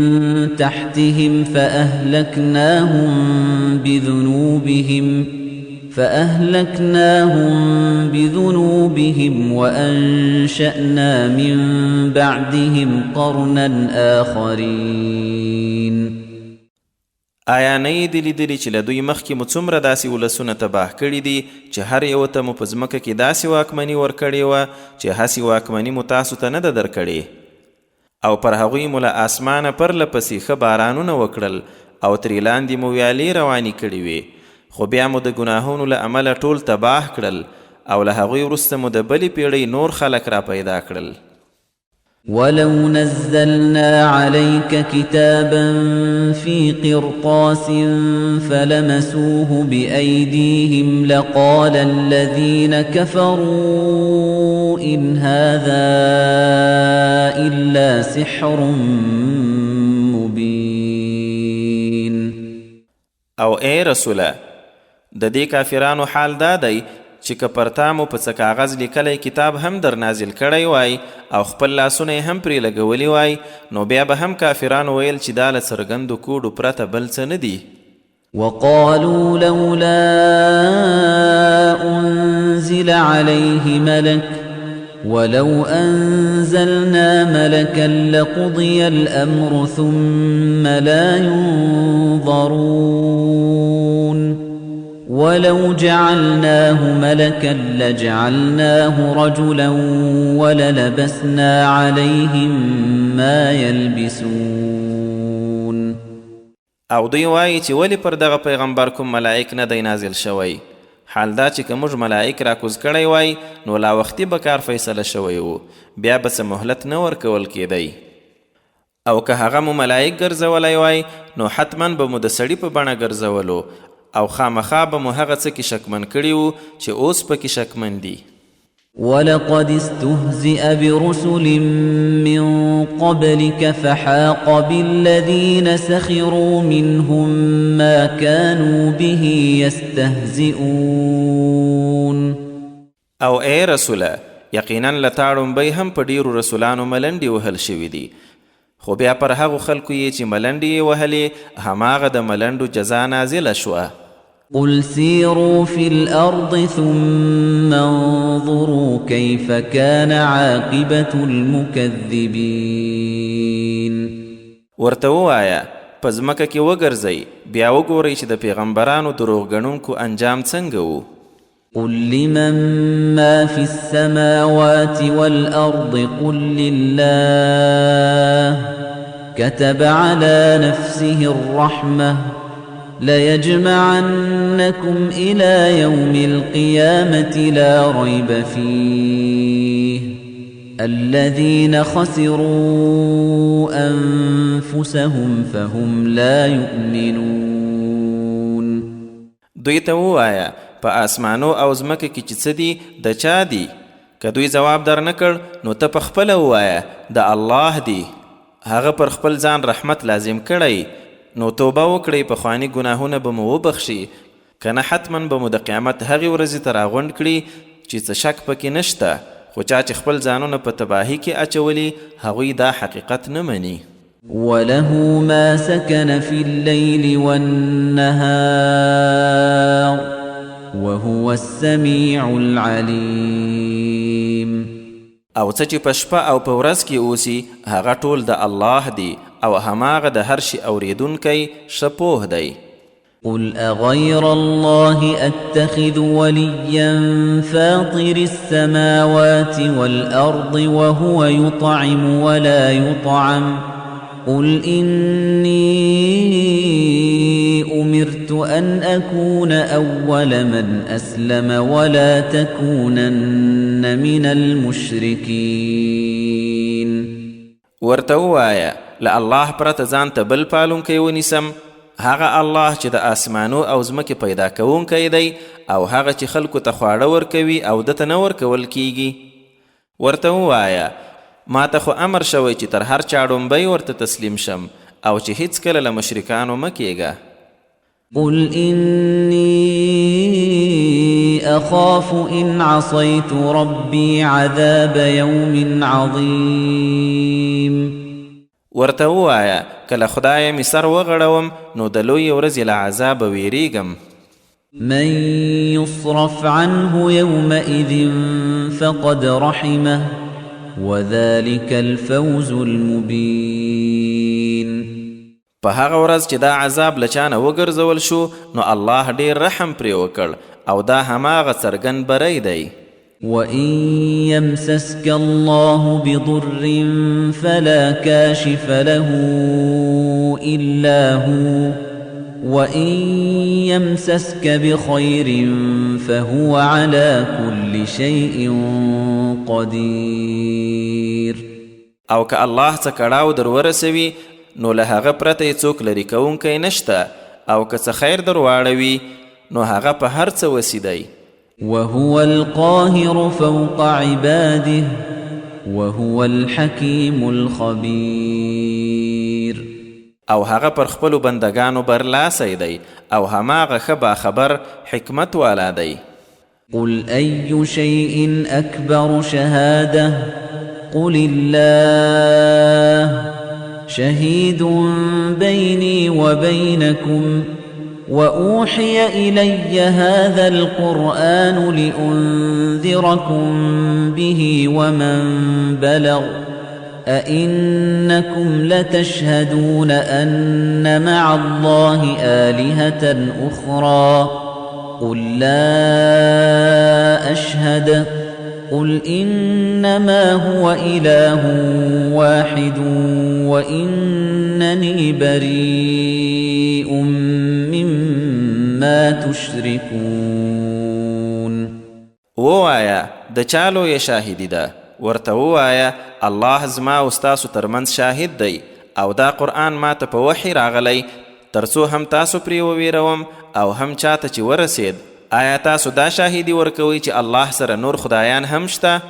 تحتهم فأهلكناهم بذنوبهم وأنشأنا من بعدهم قرنا آخرين. آیا نه یې دي لیدلي چې له دوی مخکې مو څومره داسې ولسونه تباه کړي دي چې هر یو ته مو په ځمکه کې داسې واکمني ورکړې وه چې هسې واکمني مو تاسو ته نه ده درکړې، او پر هغوی مو له اسمانه پرله پسې ښه بارانونه وکړل او ترې لاندې مو ویالې روانې کړې وې، خو بیا مو د ګناهونو له امله ټول تباه کړل او له هغوی وروسته مو د بلې پیړۍ نور خلک را پیدا کړل. ولو نزلنا عليك كتابا في قرطاس فلمسوه بأيديهم لقال الذين كفروا إن هذا إلا سحر مبين. او اے رسوله، د دې کافرانو حال دا دی چې که پر تا مو په څه کاغذ لیکلی کتاب هم در نازل کړی وای او خپل لاسونه یې هم پرې لګولی وای، نو بیا به هم کافرانو ویل چې دا له څرګندو کوډو پرته بل څه نه دي. وقالوا لولا أنزل عليه ملك ولو أنزلنا ملكا لقضي الأمر ثم لا ينظرون ولو جعلناه ملكا لجعلناه رجلا وللبسنا عليهم ما يلبسون. او دوی وایي چې ولې پر دغه پیغمبر کوم ملائک نه دی نازل شوی، حال دا چې که موږ ملائک راکوز کړی وای نو لا وختي به کار فیصله شوی و، بیا به څه مهلت نه ورکول کېدی، او که هغه مو ملائک ګرځولی وای نو حتما به مو د سړي په بڼه ګرځولو او خامخا به مو هغه څه کې شکمن کړي وو چې اوس پکې شکمن دي. ولقد استهزئ برسل من قبلك فحاق بالذين سخروا منهم ما كانوا به يستهزئون. او اے رسوله، یقینا لتاړم هم په ډیرو رسولانو ملنډې وهل شوي دي، خو بیا پر هغو خلکو یې چې ملنډې یې وهلې هماغه د ملنډو جزا نازله شوه. قل سيروا في الأرض ثم انظروا كيف كان عاقبة المكذبين ورته ووایه په ځمکه کې وګرځئ بیا وګورئ چې د پیغمبرانو دروغګڼونکو انجام څنګه و. قل لمن ما في السماوات والأرض قل لله كتب على نفسه الرحمة ليجمعنكم إلى يوم القيامة لا ريب فيه الذين خسروا أنفسهم فهم لا يؤمنون. دوی ته ووایه په آسمانو او ځمکه کې چې څه دي د چا دي؟ که دوی ځواب در نه کړ نو ته په خپله ووایه د الله دی. هغه پر خپل ځان رحمت لازم کړی نو توبه وکړئ پخواني ګناهونه به مو وبخشي که نه حتما به مو د قیامت هغې ورځې ته راغونډ کړي چې څه شک پکې نشته، خو چا چې خپل ځانونه په تباهي کې اچولي هغوی دا حقیقت نه مني. وله ما سكن في الليل والنهار وهو السميع العليم. او څه چې په شپه او په ورځ کې اوسي هغه ټول د الله دی او هماغه د هر شي اوریدونکی ښه پوه دی. قل أغير الله أتخذ وليا فاطر السماوات والأرض وهو يطعم ولا يطعم قل إني أمرت أن أكون أول من أسلم ولا تكونن من المشركين. ورته ووایه له الله پرته ځان ته بل پالونکی ونیسم، هغه الله چې د آسمانو او ځمکې پیدا کوونکی دی او هغه چې خلکو ته خواړه ورکوي او دته نه ورکول کیږي. ورته ووایه ما ته خو امر شوی چې تر هر چا ډومبی ورته تسلیم شم او چې هیڅکله له مشرکانو مه کیږه. قل إني أخاف إن عصيت ربي عذاب يوم عظيم. ورته ووایه کله خدایه مې سر وغړوم نو د لویې ورځې له عذابه ویریږم. من يصرف عنه يومئذ فقد رحمه وذلك الفوز المبين. په هغه ورځ چې دا عذاب له چانه وګرځول شو نو الله ډیر رحم پرې وکړ او دا هماغه څرګند بری دی. وَإِن يَمْسَسْكَ اللَّهُ بِضُرٍّ فَلَا كَاشِفَ لَهُ إِلَّا هُوَ وَإِن يَمْسَسْكَ بِخَيْرٍ فَهُوَ عَلَى كُلِّ شَيْءٍ قَدِيرٌ. او که الله څه کړاو در ورسوي نو له هغه پرته یې څوک لرې کوونکی نشته، او که څه خیر در واړوي نو هغه په هر څه وسي دی. وهو القاهر فوق عباده وهو الحكيم الخبير. او هغه پر خپلو بندگانو برلاسی دی او هماغه ښه باخبر حکمت والا دی. قل أي شيء أكبر شهادة قل الله شهيد بيني وبينكم وأوحي إلي هذا القرآن لأنذركم به ومن بلغ أئنكم لتشهدون أن مع الله آلهة أخرى قل لا أشهد قل إنما هو إله واحد وإنني بريء مما تشركون. ووایا د چالو یې شاهدی ده، ورته ووایا الله زما او ستاسو ترمنځ شاهد دی او دا قرآن ما ته په وحی راغلی ترڅو هم تاسو پرې وویروم او هم چاته چې ورسید. آیا تاسو دا شاهدی ورکوئ چې الله سره نور خدایان هم شته؟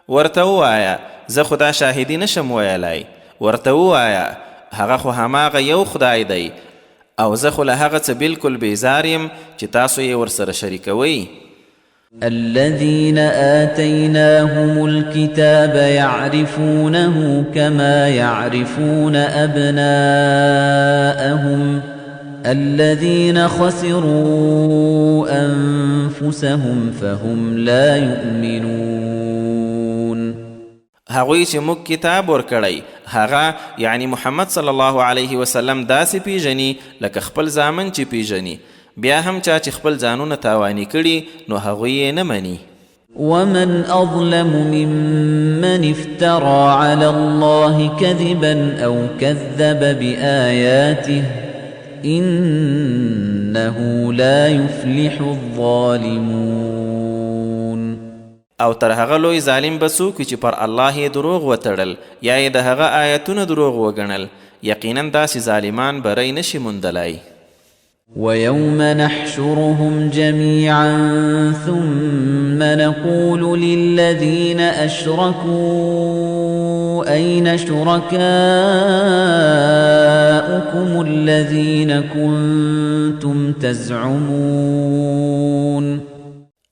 ورته ووایه زه خو دا شاهدی نشم ویلی. ورته ووایه هغه خو هماغه یو خدای دی او زه خو له هغه څه بلکل بیزار یم چې تاسو یې ورسره شریکوئ. الذين آتيناهم الكتاب يعرفونه كما يعرفون أبناءهم الذين خسروا أنفسهم فهم لا يؤمنون. هغوی چې موږ کتاب ورکړی هغه یعنی محمد صلی الله علیه وسلم داسې پیژني لکه خپل زامن چې پیژني، بیا هم چا چې خپل ځانونه تاواني کړي نو هغوی یې نه مني. ومن أظلم ممن افترى على الله كذبا أو كذب بآياته إنه لا يفلح الظالمون. او تر هغه لوی ظالم به څوک چې پر الله دروغ وتړل یا یې د هغه آیتونه دروغ وګڼل، یقینا داسې ظالمان بری نشي موندلی. ويوم نحشرهم جميعا ثم نقول للذين أشركوا أين شركاؤكم الذين كنتم تزعمون.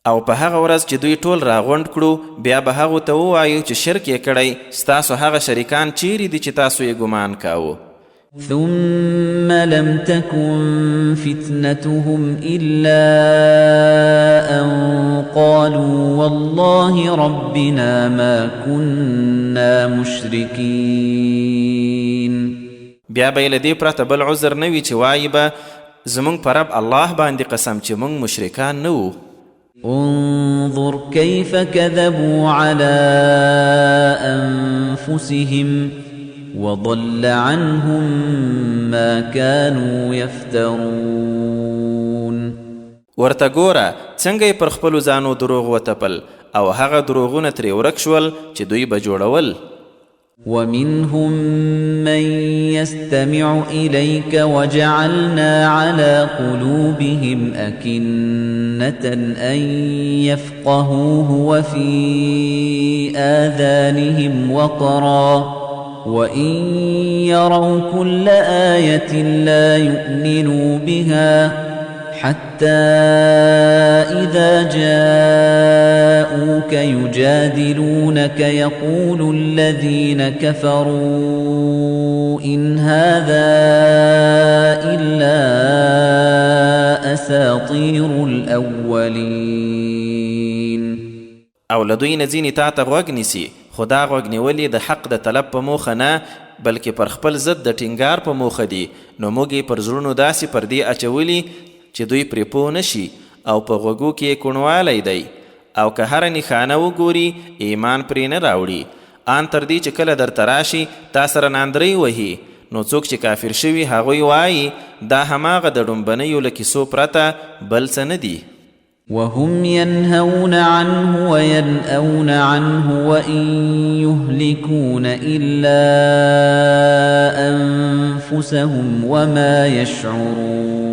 او په هغه ورځ چې دوی ټول راغونډ کړو بیا به هغو ته ووایو چې شرک یې کړی، ستاسو هغه شریکان چیرې دي چې تاسو یې ګمان کاوه. ثم لم تكن فتنتهم إلا أن قالوا والله ربنا ما كنا مشركين. بیا به یې له دې پرته بل عذر نه وي چې وایي به زموږ په رب الله باندې قسم چې موږ مشرکان نه وو. انظر كيف كذبوا على أنفسهم وضل عنهم ما كانوا يفترون. ورته ګوره څنګه یې پر خپلو ځانو دروغ وتپل او هغه دروغونه ترې ورک شول چې دوی به جوړول. ومنهم من يستمع إليك وجعلنا على قلوبهم أكنة أن يفقهوه وفي آذانهم وقرا وإن يروا كل آية لا يؤمنوا بها حتى إذا جاءوك يجادلونك يقول الذين كفروا إن هذا إلا أساطير الأولين. او لدوی نه ځینې تا ته غوږ نیسي، خو دا غوږ نیولې د حق د طلب په موخه نه بلکې پر خپل ضد د ټینګار په موخه دي، نو موږ یې پر زړونو داسې پردې اچولي چې دوی پرې پوه نشي او په غوږو کې یې کوڼوالی دی، او که هره نښانه وګوري ایمان پرې نه راوړي. آن تر دې چې کله درته راشي تا سره ناندرۍ وهي، نو څوک چې کافر شوي هغوی وایي دا هماغه د ډومبنیو له کیسو پرته بل څه نه دي. وهم ينهون عنه وينأون عنه وإن يهلكون إلا أنفسهم وما يشعرون.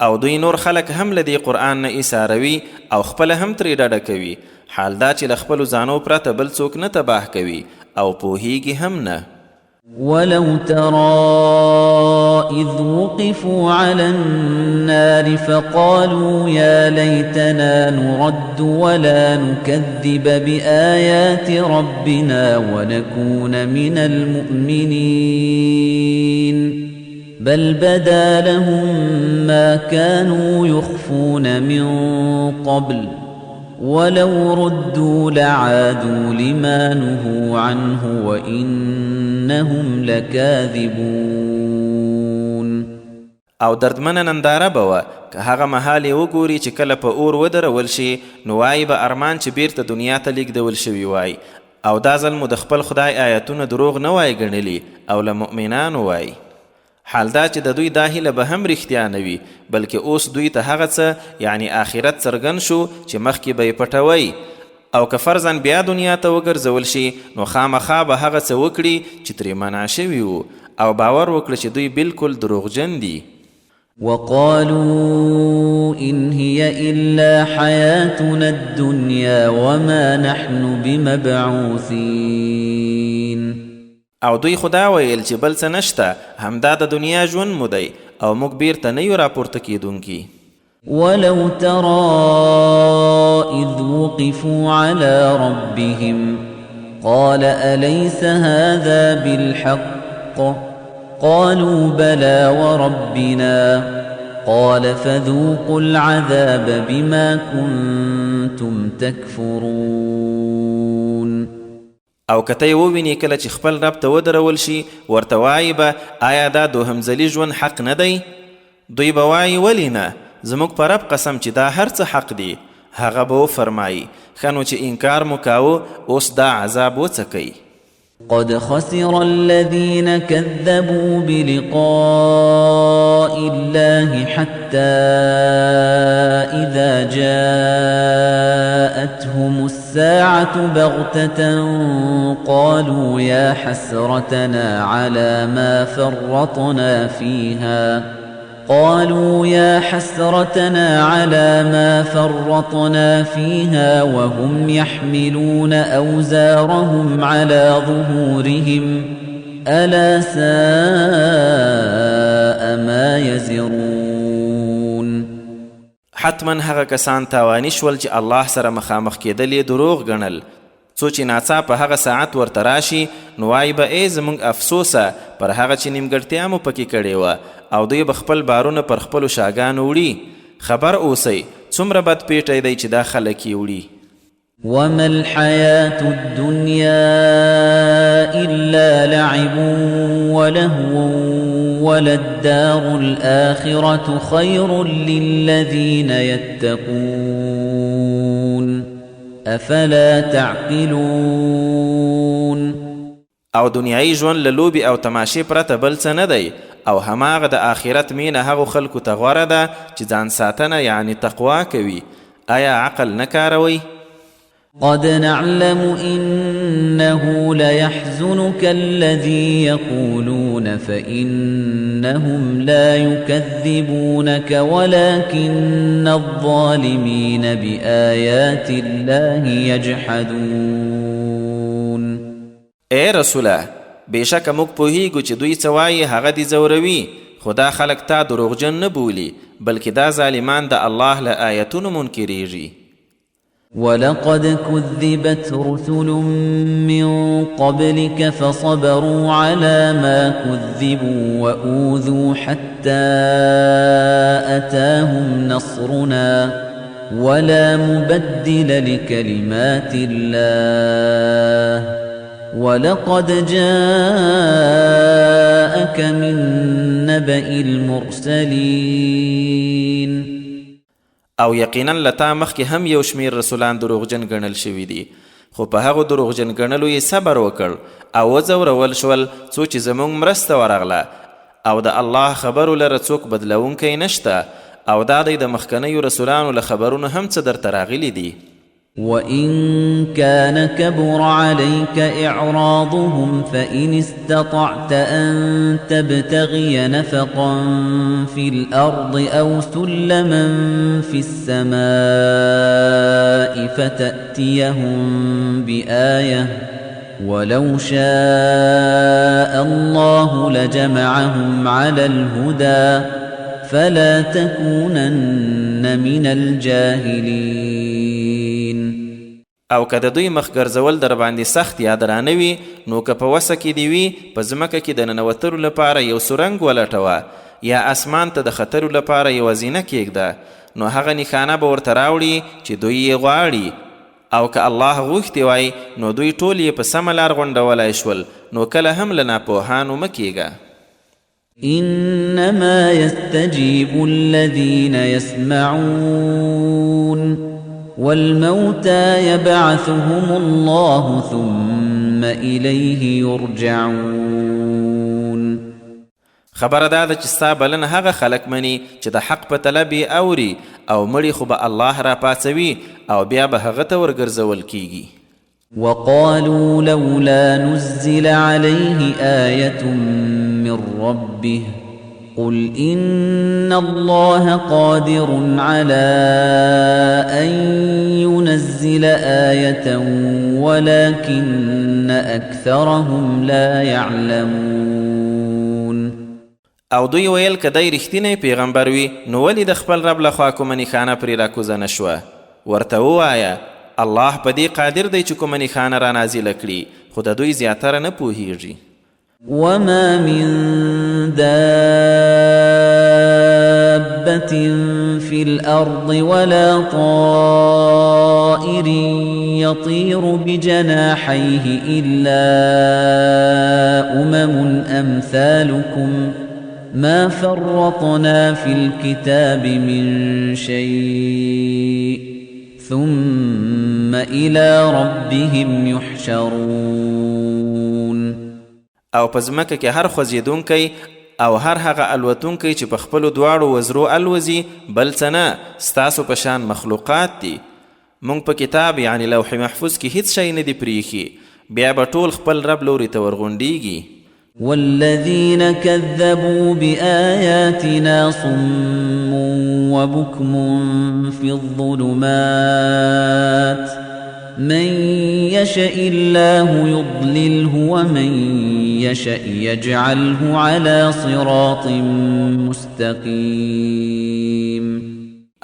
او دوی نور خلق هم له دې قرآن نه ایساروي او خپله هم ترې ډډه کوي، حال دا چې له خپلو ځانو پرته بل څوک نه تباه کوي او پوهیږي هم نه. ولو ترى إذ وقفوا على النار فقالوا يا ليتنا نرد ولا نكذب بآيات ربنا ونكون من المؤمنين بل بدا لهم ما كانوا يخفون من قبل ولو ردوا لعادوا لما نهوا عنه وإنهم لكاذبون. او دردمنه ننداره به وه که هغه مهال یې وګوري چې کله په اور ودرول شي نو وایي به ارمان چې بیرته دنیا ته لیږدول شوي وای، او دا ځل مو د خپل خدای آیتونه دروغ نه وای ګڼلي او له مؤمنانو وای. حال دا چې د دوی دا هیله به هم رښتیا نه وي، بلکې اوس دوی ته هغه څه یعنی آخرت څرګند شو چې مخکې به یې پټوئ، او که فرضاً بیا دنیا ته وګرځول شي نو خامخا به هغه څه وکړي چې ترې منع شوي وو، او باور وکړه چې دوی بالکل دروغجن دي. وقالوا إن هي إلا حياتنا الدنيا وما نحن بمبعوثين. او دوی خدا ویل چې بل څه نشته، همدا د دنیا ژوند مو دی او موږ بیرته نه یو راپورته کیدونکي. ولو ترى إذ وقفوا على ربهم قال أليس هذا بالحق قالوا بلى وربنا قال فذوقوا العذاب بما كنتم تكفرون او کته وویني کله چې خپل رب ته ودرول شي ورته وایي به آیا دا دوهم ځلي ژوند حق نه دی؟ دوی به وایي ولې نه؟ زموږ په رب قسم چې دا هر څه حق دی. هغه به وفرمایي ښه نو چې انکار مو کاوه اوس دا عذاب وڅکئ. قد خسر الذين كذبوا بلقاء الله حتى إذا جاءتهم الساعة بغتة قالوا يا حسرتنا على ما فرطنا فيها وهم يحملون أوزارهم على ظهورهم ألا ساء ما يزرون. حتما هغه کسان تاوانی شول چې الله سره مخامخ کېدل یې دروغ ګڼل. څو چې ناڅاپه هغه ساعت ورته راشي نو وایي به ای زموږ افسوسه پر هغه چې نیمګړتیا مو پکې کړې وه او دوی به خپل بارونه پر خپلو شاګانو وړي. خبر اوسئ څومره بد پیټی دی چې دا خلک یې وړي. وما الحياة الدنيا إلا لعب ولهو وللدار الآخرة خير للذين يتقون أفلا تعقلون. او دنیایی ژوند له لوبې او تماشې پرته بل څه نه دی او هماغه د آخرت مینه هغو خلکو ته غوره ده چې ځان ساتنه یعنی تقوا کوي. آیا عقل نه کاروئ؟ قد نعلم إنه ليحزنك الذي يقولون فإنهم لا يكذبونك ولكن الظالمين بآيات الله يجحدون. اے رسوله بېشکه موږ پوهیږو چې دوی څه وایي هغه دې ځوروي خو دا خلک تا دروغجن نه بولي بلکې دا ظالمان د الله له آیتونو منکریږي. ولقد كذبت رسل من قبلك فصبروا على ما كذبوا وأوذوا حتى أتاهم نصرنا ولا مبدل لكلمات الله ولقد جاءك من نبأ المرسلين. او یقینا لتا مخکې هم یو شمیر رسولان دروغجن ګڼل شوي دي خو په هغو دروغجن ګڼلو یې صبر وکړ او وځورول شول څو چې زموږ مرسته ورغله او د الله خبرو لره څوک بدلونکی نشته او دا دی د مخکنیو رسولانو له خبرونو هم څه درته راغلي دي. وَإِن كَانَ كَبُرَ عَلَيْكَ إِعْرَاضُهُمْ فَإِنِ اسْتَطَعْتَ أَن تَبْتَغِيَ نَفَقًا فِي الْأَرْضِ أَوْ سُلَّمًا فِي السَّمَاءِ فَتَأْتِيَهُم بِآيَةٍ وَلَوْ شَاءَ اللَّهُ لَجَمَعَهُمْ عَلَى الْهُدَى فَلَا تَكُونَنَّ مِنَ الْجَاهِلِينَ. او که د دوی مخ ګرځول در باندې سخت یا درانه وي نو که په وسه کې دې وي په ځمکه کې د ننوتلو لپاره یو سرنګ ولټوه یا اسمان ته د ختلو لپاره یوه زینه کیږده نو هغه نښانه به ورته راوړي چې دوی یې غواړي. او که الله غوښتې وای نو دوی ټول یې په سمه لار غونډولی شول نو کله هم له ناپوهانو مه کیږه. إنما يستجيب الذين يسمعون والموتى يبعثهم الله ثم إليه يرجعون. خبره دا ده چې ستا بلنه هغه خلک مني چې د حق په طلب یې اوري او مړي خو به الله را پاڅوي او بیا به هغه ته ورګرځول کیږي. وقالوا لولا نزل عليه آية من ربه قل إن الله قادر على أن ينزل آية ولكن أكثرهم لا يعلمون. او دوی ویل که دی رښتینی پیغمبر وي نو ولې د خپل رب لخوا کومه نښانه پرې راکوزه نه شوه؟ ورته ووایه الله په دې قادر دی چې کومه نښانه را نازله کړي خو د دوی زیاتره نه پوهیږي. وما من دابة في الأرض ولا طائر يطير بجناحيه إلا أمثالكم ما فرطنا في الكتاب من شيء ثم إلى ربهم يحشرون. او په ځمکه کې هر خوځېدونکی او هر هغه الوتونکی چې په خپلو دواړو وزرو الوزي بل څه نه ستاسو په شان مخلوقات دي. موږ په کتاب یعنی لوح محفوظ کې هیڅ شی نه دی پریښي، بیا به ټول خپل رب لوري ته ورغونډیږي. والذين كذبوا بآياتنا صم وبكم في الظلمات من يشاء الله يضلله ومن يشاء يجعله على صراط مستقيم.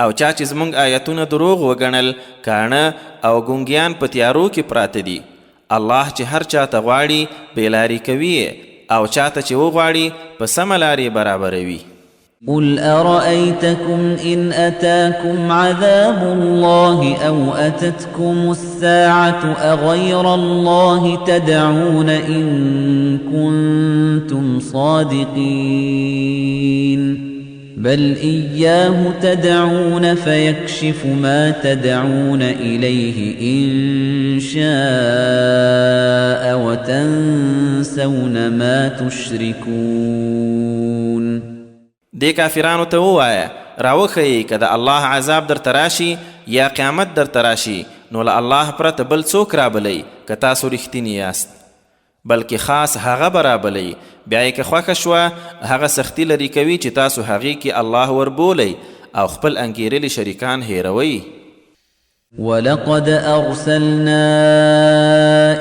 او چا چې زموږ آیتونه دروغ وګڼل کاڼه او ګونګیان په تیارو کې پراته دي، الله چې هر چاته غواړي بېلارې کوي او چاته چې وغواړي په سمه لارې برابروي. قل أرأيتكم إن أتاكم عذاب الله أو أتتكم الساعة أغير الله تدعون إن كنتم صادقين بل إياه تدعون فيكشف ما تدعون إليه إن شاء وتنسون ما تشركون. دې کافرانو ته ووایه راوښیئ که د الله عذاب در تراشي یا قیامت در تراشي نو له الله پرته بل څوک رابلئ که تاسو رښتیني یاست، بلکې خاص هغه به رابلئ بیا یې که خوښه شوه هغه سختي لرې کوي چې تاسو هغې کې الله وربولئ او خپل انګېرلي شریکان هیروئ. ولقد أرسلنا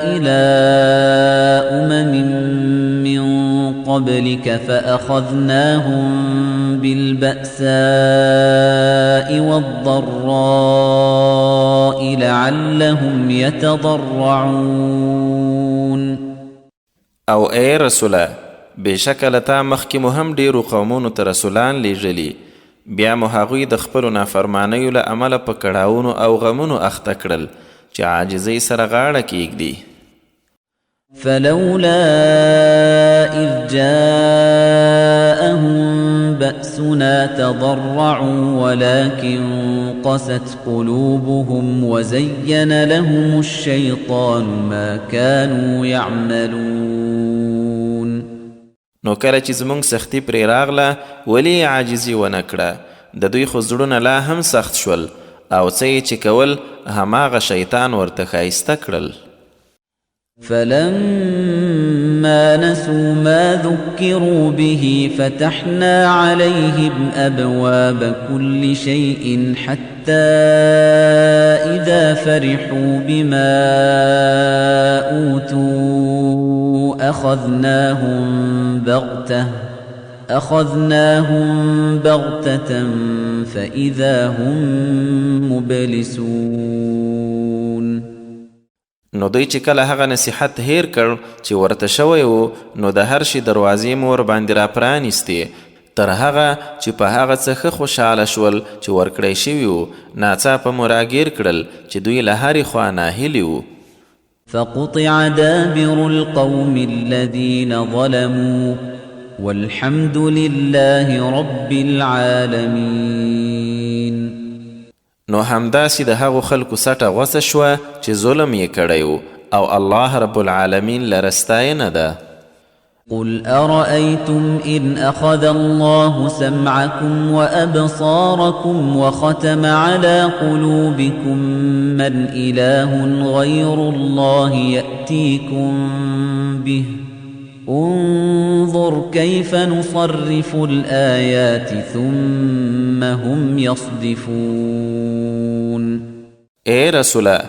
إلى من قبلك فأخذناهم بالبأساء والضراء لعلهم يتضرعون. او اے رسوله بېشکه له تا مخکې مو هم ډېرو قومونو ته رسولان لیږلي، بیا مو هغوی د خپلو نافرمانیو له امله په کړاوونو او غمونو اخته کړل چې عاجزۍ سره غاړه کیږدي. فلولا إذ جاءهم بأسنا تضرعوا ولكن قست قلوبهم وزين لهم الشيطان ما كانوا يعملون. نو کله چې زموږ سختي پرې راغله ولې یې عاجزي ونه کړه، د دوی خو زړونه لا هم سخت شول او څه یې چې کول هماغه شیطان ورته ښایسته کړل. فلما نسوا ما ذكروا به فتحنا عليهم أبواب كل شيء حتى إذا فرحوا بما أوتوا أخذناهم بغتة فإذا هم مبلسون. نو دوی چې کله هغه نصیحت هیر کړ چې ورته شوی و نو د هر شي دروازې مو ورباندې را پرانیستې تر هغه چې په هغه څه ښه خوشحاله شول چې ورکړی شوي وو، ناڅاپه مو راګیر کړل چې دوی له هرې خوا ناهیلي وو. فقطع دابر القوم الذين ظلموا والحمد لله رب العالمين. نو همداسې د هغو خلکو سټه غوڅه شوه چې ظلم یې کړی و او الله رب العالمین لره ستاینه ده. قل أرأيتم إن أخذ الله سمعكم وأبصاركم وختم على قلوبكم من إله غير الله يأتيكم به انظر كيف نصرف الآيات ثم هم يصدفون. اے رسوله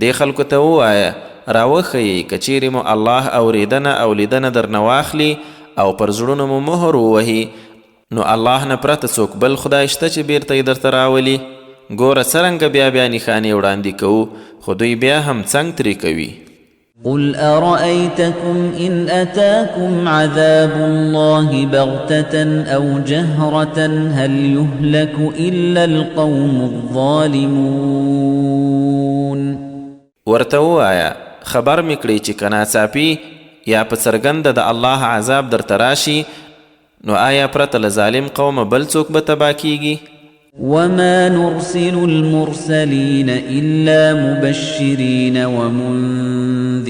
دې خلکو ته ووایه راوښیئ که چیرې مو الله اوریدنه او لیدنه درنه واخلي او پر زړونو مو مهر ووهي نو الله نه پرته څوک بل خدای شته چې بیرته یې درته راولي. ګوره څرنګه بیا نښانې وړاندې کوو خو دوی بیا هم څنګ ترې کوي. قل أرأيتكم إن أتاكم عذاب الله بغتة أو جهرة هل يهلك إلا القوم الظالمون ورته ووایه خبر مې کړئ چې که ناڅاپي یا په څرګنده د الله عذاب درته راشي نو آیا پرته له ظالم قومه بل څوک به تباه کیږي؟ وما نرسل المرسلين إلا مبشرين ومنذرين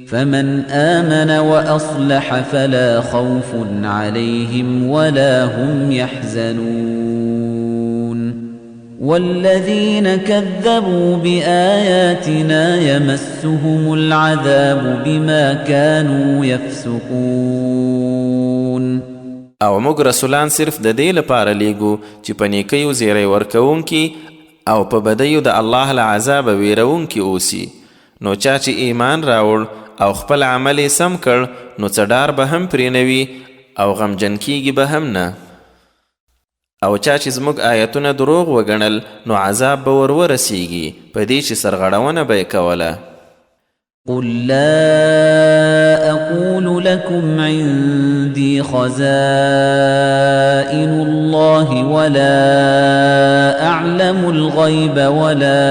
فمن آمن وأصلح فلا خوف عليهم ولا هم يحزنون والذين كذبوا بآياتنا يمسهم العذاب بما كانوا يفسقون او موږ رسولان صرف د دې لپاره لیږو چې په نیکیو زیری ورکوونکي او په بدیو د الله له عذابه ویرونکي اوسي. نو چا چې ایمان راوړ او خپل عمل یې سم کړ نو څه ډار به هم پرې نه وي او غمجن کیږي به هم نه. او چا چې زموږ آیتونه دروغ وګڼل نو عذاب به ور ورسیږي په دې چې سرغړونه به یې کوله. قل لا أقول لكم عندي خزائن الله ولا أعلم الغيب ولا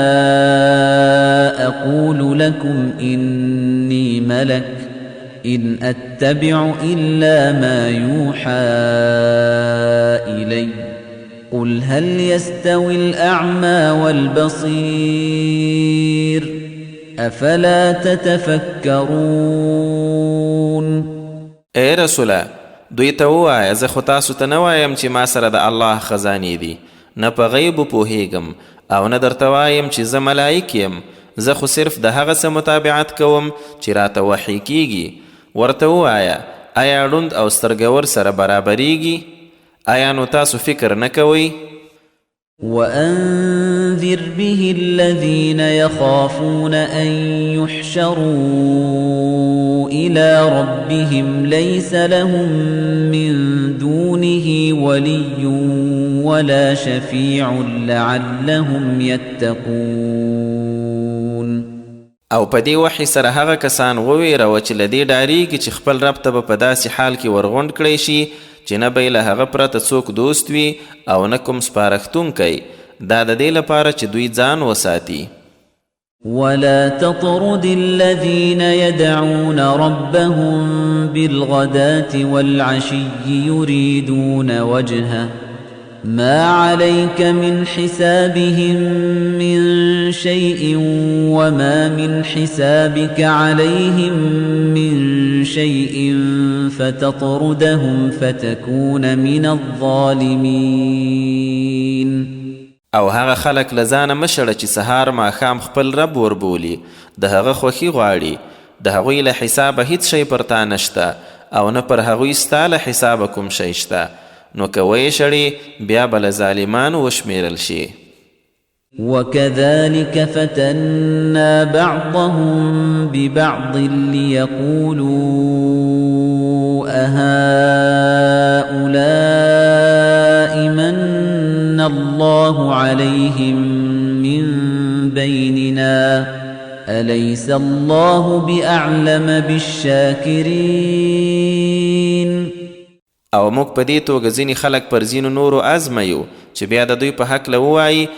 أقول لكم إني ملك إن أتبع إلا ما يوحى إلي قل هل يستوي الأعمى والبصير افلا تتفکرون؟ ای رسوله دوی ته ووایه زه خو تاسو ته نه وایم چې ما سره د الله خزانې دي، نه په غیبو پوهیږم او نه درته وایم چې زه ملایک یم، زه خو صرف د هغه څه متابعت کوم چې راته وحی کیږي. ورته ووایه آیا ړوند او سترګور سره برابریږي؟ آیا نو تاسو فکر نه کوئ؟ وأنذر به الذين يخافون أن يحشروا إلى ربهم ليس لهم من دونه ولي ولا شفيع لعلهم يتقون. او په دې وحي سره هغه کسان وویروه چې له دې ډارېږي چې خپل رب ته به په داسې حال کې ورغونډ کړی شي چې نه به یې له هغه پرته څوک دوست وي او نه کوم سپارښتونکی. دا د دې لپاره چې دوی ځان وساتي. ولا تطرد الذين يدعون ربهم بالغداة والعشي يريدون وجهه ما عليك من حسابهم من شيء وما من حسابك عليهم من شيء فتطردهم فتكون من الظالمين. او هغه خلک له ځانه مشړه چې سهار ماښام خپل رب وربولي، د هغه خوښي غواړي، د هغوی له حسابه هیڅ شی پر تا نشته او نه پر هغوی ستا له حسابه کوم شی شته، نو که ویې شړې بیا به له ظالمانو وشمیرل شي. وكذلك فتنا بعضهم ببعض ليقولوا أهؤلاء من الله عليهم من بيننا أليس الله بأعلم بالشاكرين. او موږ په دې توګه ځینې خلک پر ځینو نورو ازمیو چې بیا د دوی په هکله ووایي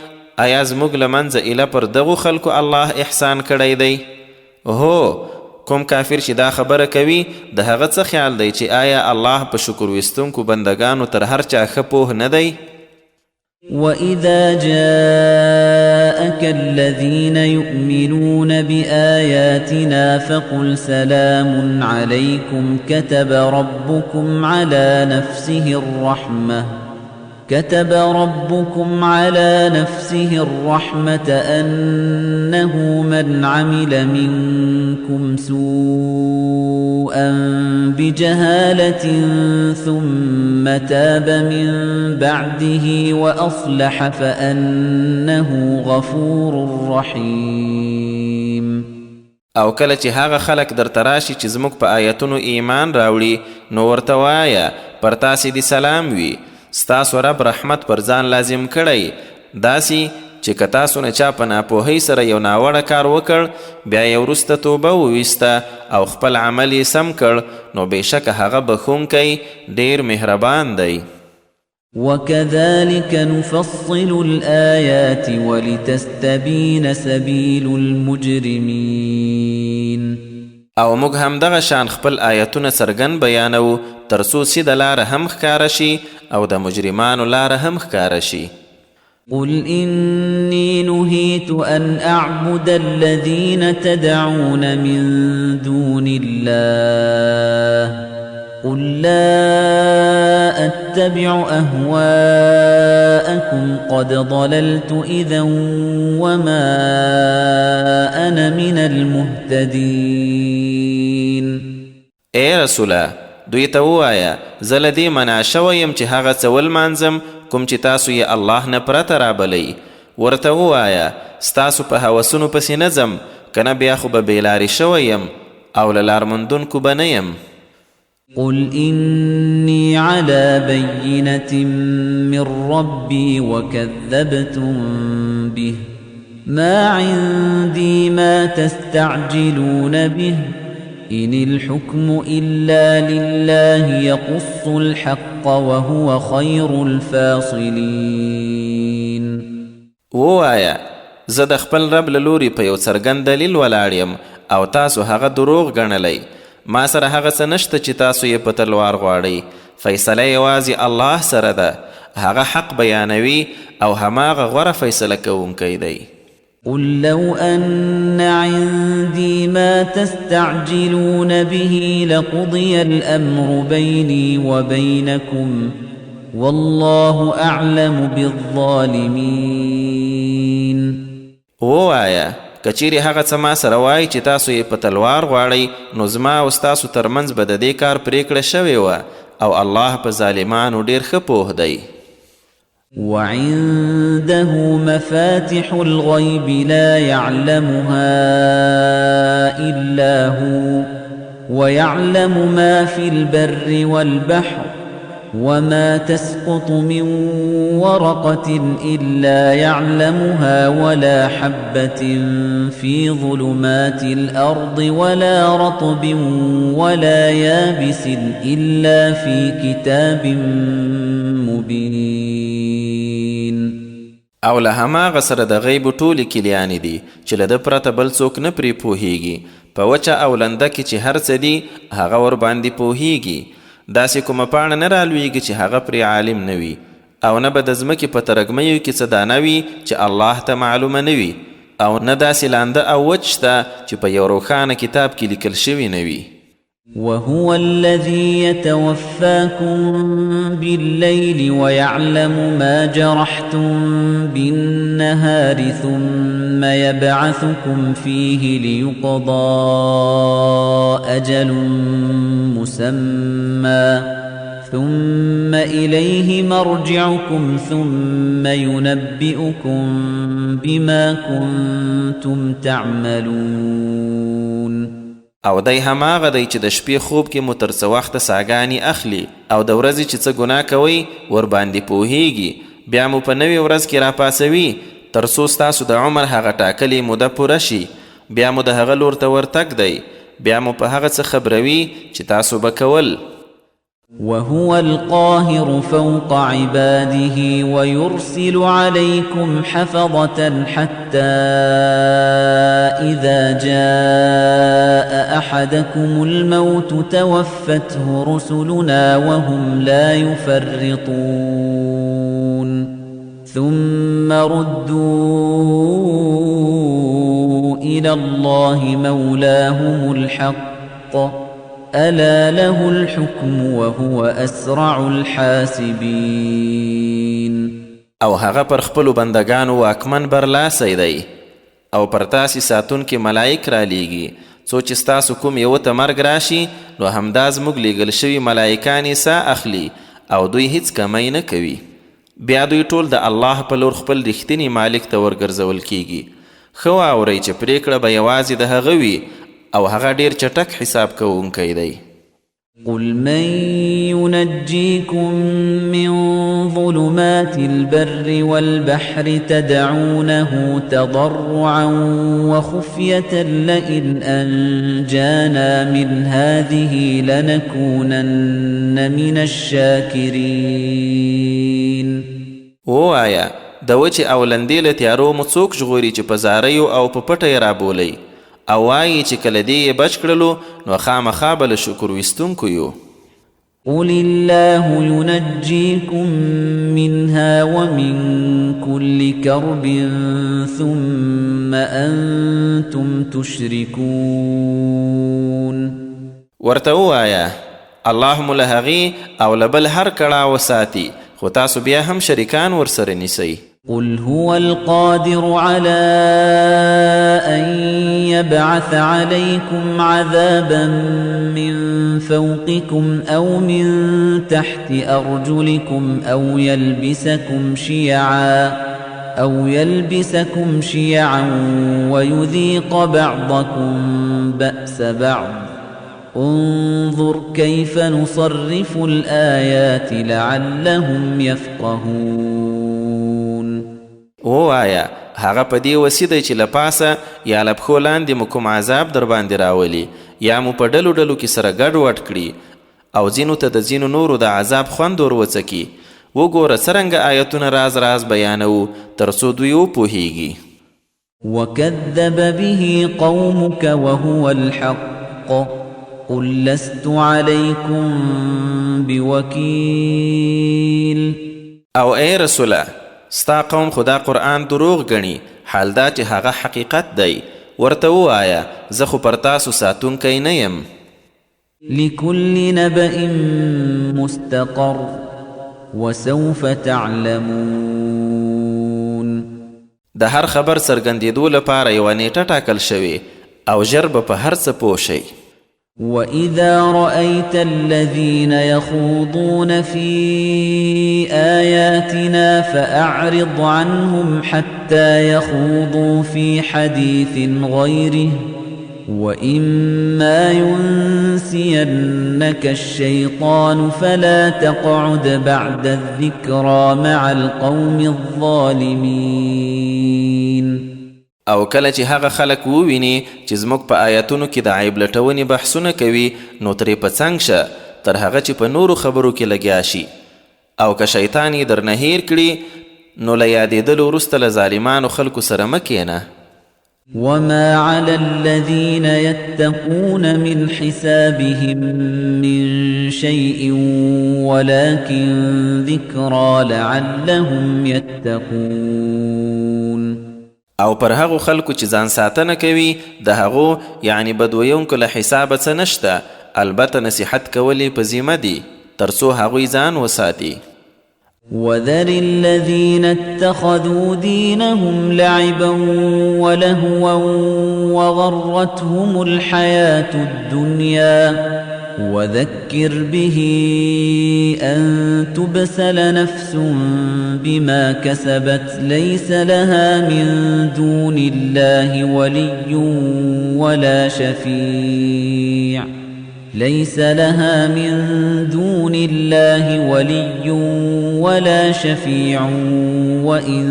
آیا زموږ له منځه ایله پر دغو خلکو الله احسان کړی دی؟ هو، کوم کافر چې دا خبره کوي د هغه څه خیال دی چې آیا الله په شکر ویستونکو بندگانو تر هر چا ښه پوه نه دی؟ وَإِذَا جَاءَكَ الَّذِينَ يُؤْمِنُونَ بِآيَاتِنَا فَقُلْ سَلَامٌ عَلَيْكُمْ كَتَبَ رَبُّكُمْ على نفسه الرحمة أنه من عمل منكم سوءا بجهالة ثم تاب من بعده وأصلح فأنه غفور رحيم. او کله چې هغه خلک درته راشي چې زموږ په آیتونو ایمان راوړي نو ورته وایه پر تاسې دې سلام وي، ستاسو رب رحمت پر ځان لازم کړی، داسې چې که تاسو نه چا په ناپوهۍ سره یو ناوړه کار وکړ بیا یې وروسته توبه وویسته او خپل عمل یې سم کړ نو بېشکه هغه بخښونکی ډېر مهربان دی. وكذلك نفصل الآيات ولتستبين سبيل المجرمين. او موږ هم دغه شان خپل آیتونه څرګند بیانو تر څو سیده لاره هم ښکاره شي او د مجرمانو لاره هم ښکاره شي. قل إني نهيت أن أعبد الذين تدعون من دون الله قل لا أتبع أهواءكم قد ضللت إذا وما أنا من المهتدين. اے رسوله دوی ته ووایه زه له دې منع شوی یم چې هغه څه ولمانځم کوم چې تاسو یې الله نه پرته رابلئ. ورته ووایه ستاسو په هوسونو پسې نه ځم که نه بیا خو به بېلارې شوی یم او له لارموندونکو به نه یم. قل إني على بينة من ربي وكذبتم به ما عندي ما تستعجلون به إن الحكم إلا لله يقص الحق وهو خير الفاصلين. ووایه زه د خپل رب له لوري په یو څرګند دلیل ولاړ یم او تاسو هغه دروغ ګڼلی. ما سره هغه څه نشته چې تاسو یې په تلوار غواړئ. فیصله یوازې الله سره ده. هغه حق بیانوي او هماغه غوره فیصله کوونکی دی. قل لو أن عندي ما تستعجلون به لقضي الأمر بيني وبينكم والله أعلم بالظالمين. ووایه کچیرې هغه څه ما سره وایي چې تاسو یې په تلوار غواړئ نو زما او ستاسو ترمنځ به د دې کار پرېکړه شوې وه او الله په ظالمانو ډېر ښه پوه دی. وعنده مفاتح الغيب لا يعلمها إلا هو ويعلم ما في البر والبحر وما تسقط من ورقة إلا يعلمها ولا حبة في ظلمات الأرض ولا رطب ولا يابس إلا في كتاب مبين. او له هماغه سره د غیب ټولې کلیانې دي چې له ده پرته بل څوک نه پرې پوهیږي. په وچه او لنده کې چې هر څه دي هغه ورباندې پوهیږي. داسې کومه پاڼه نه رالویږي چې هغه پرې عالم نه وي او نه به د ځمکې په ترږمیو کې څه دانه وي چې الله ته معلومه نه وي او نه داسې لانده او وچ شته چې په یو روښانه کتاب کې لیکل شوي نه وي. وهو الذي يتوفاكم بالليل ويعلم ما جرحتم بالنهار ثم يبعثكم فيه ليقضى أجل مسمى ثم إليه مرجعكم ثم ينبئكم بما كنتم تعملون. او دی هماغه دی چې د شپې خوب کې مو تر څه وخته ساګانې اخلي او د ورځې چې څه ګناه کوئ ورباندې پوهیږي بیا مو په نوې ورځ کې راپاسوي تر څو ستاسو د عمر هغه ټاکلې موده پوره شي بیا مو د هغه لور ته ورتګ دی بیا مو په هغه څه خبروي چې تاسو به کول. وهو القاهر فوق عباده ويرسل عليكم حفظة حتى إذا جاء أحدكم الموت توفته رسلنا وهم لا يفرطون ثم ردوا إلى الله مولاهم الحق ألا له الحكم وهو أسرع الحاسبين. او هغه پر خپلو بندگانو واکمن برلاسی دی او پر تاسې ساتونکي ملائک را لیږي څو چې ستاسو کوم یوه ته مرګ راشي نو همدا زموږ لیږل شوي ملائکان ساه اخلي او دوی هیڅ کمی نه کوي. بیا دوی ټول د الله په لور خپل رښتینی مالک ته ورګرځول کیږي. ښه واورئ چې پرېکړه به یوازې د هغه وي او هغه ډیر چټک حساب کوونکی دی. قل من ينجيكم من ظلمات البر والبحر تدعونه تضرعا وخفية لئن أنجانا من هذه لنكونن من الشاكرين. ووایا د وچې او لندې له تیارو مو څوک ژغوري چې په زاریو او په پټه یې رابولئ او وایي چې کله دې یې بچ کړلو نو خامخا به له شکر ویستونکو یو. قل الله ينجيكم منها ومن كل كرب ثم أنتم تشركون. ورته ووایه الله مو له هغې او له بل هر کړاو وساتي خو تاسو بیا هم شریکان ورسره نیسئ. قل هو القادر على أن يبعث عليكم عذابا من فوقكم أو من تحت أرجلكم أو يلبسكم شيعا ويذيق بعضكم بأس بعض. انظر كيف نصرف الآيات لعلهم يفقهون. ووایا هغه په دې وسیده چې له پاسه یا له پښو لاندې مو کوم عذاب در باندې راولي یا مو په ډلو ډلو کې سره ګډ وډ کړي او ځینو ته د ځینو نورو د عذاب خوند ور وڅکي. وګوره څرنګه آیتونه راز راز بیانوو تر څو دوی وپوهیږي. وكذب به قومك وهو الحق قل لست عليكم بوكيل. او ای رسوله ستا قوم خدا قرآن دروغ گنی حال دا چې هغه حقیقت دی. ورته ووایه زه خو پر تاسو ساتونکی نه یم. لكل نبأ مستقر وسوف تعلمون. د هر خبر څرګندېدو لپاره یوه نیټه ټاکل شوې او ژر به په هر څه پوه شئ. وَإِذَا رَأَيْتَ الَّذِينَ يَخُوضُونَ فِي آيَاتِنَا فَأَعْرِضْ عَنْهُمْ حَتَّى يَخُوضُوا فِي حَدِيثٍ غَيْرِهِ وَإِمَّا يُنْسِيَنَّكَ الشَّيْطَانُ فَلَا تَقْعُدْ بَعْدَ الذِّكْرَى مَعَ الْقَوْمِ الظَّالِمِينَ. او کله چې هغه خلک وویني چې زموږ په آیاتونو کې د عیب لټونې بحثونه کوي نو ترې په څنګ شه تر هغه چې په نورو خبرو کې لګیا شي. او که شیطان یې درنه هیر کړي نو له یادېدلو وروسته له ظالمانو خلکو سره مه کښېنه. وما على الذين يتقون من حسابهم من شيء ولكن ذكرى لعلهم يتقون. او پر هغو خلکو چې ځان ساتنه کوي د هغو یعنی بدویونکو له حسابه څه نشته، البته نصیحت کول په ذمه دي تر څو هغوی ځان وساتي. وذر الذين اتخذوا دينهم لعبا ولهوا وغرتهم الحياة الدنيا وذكر به أن تبسل نفس بما كسبت ليس لها من دون الله ولي ولا شفيع ليس لها من دون الله ولي ولا شفيع وإن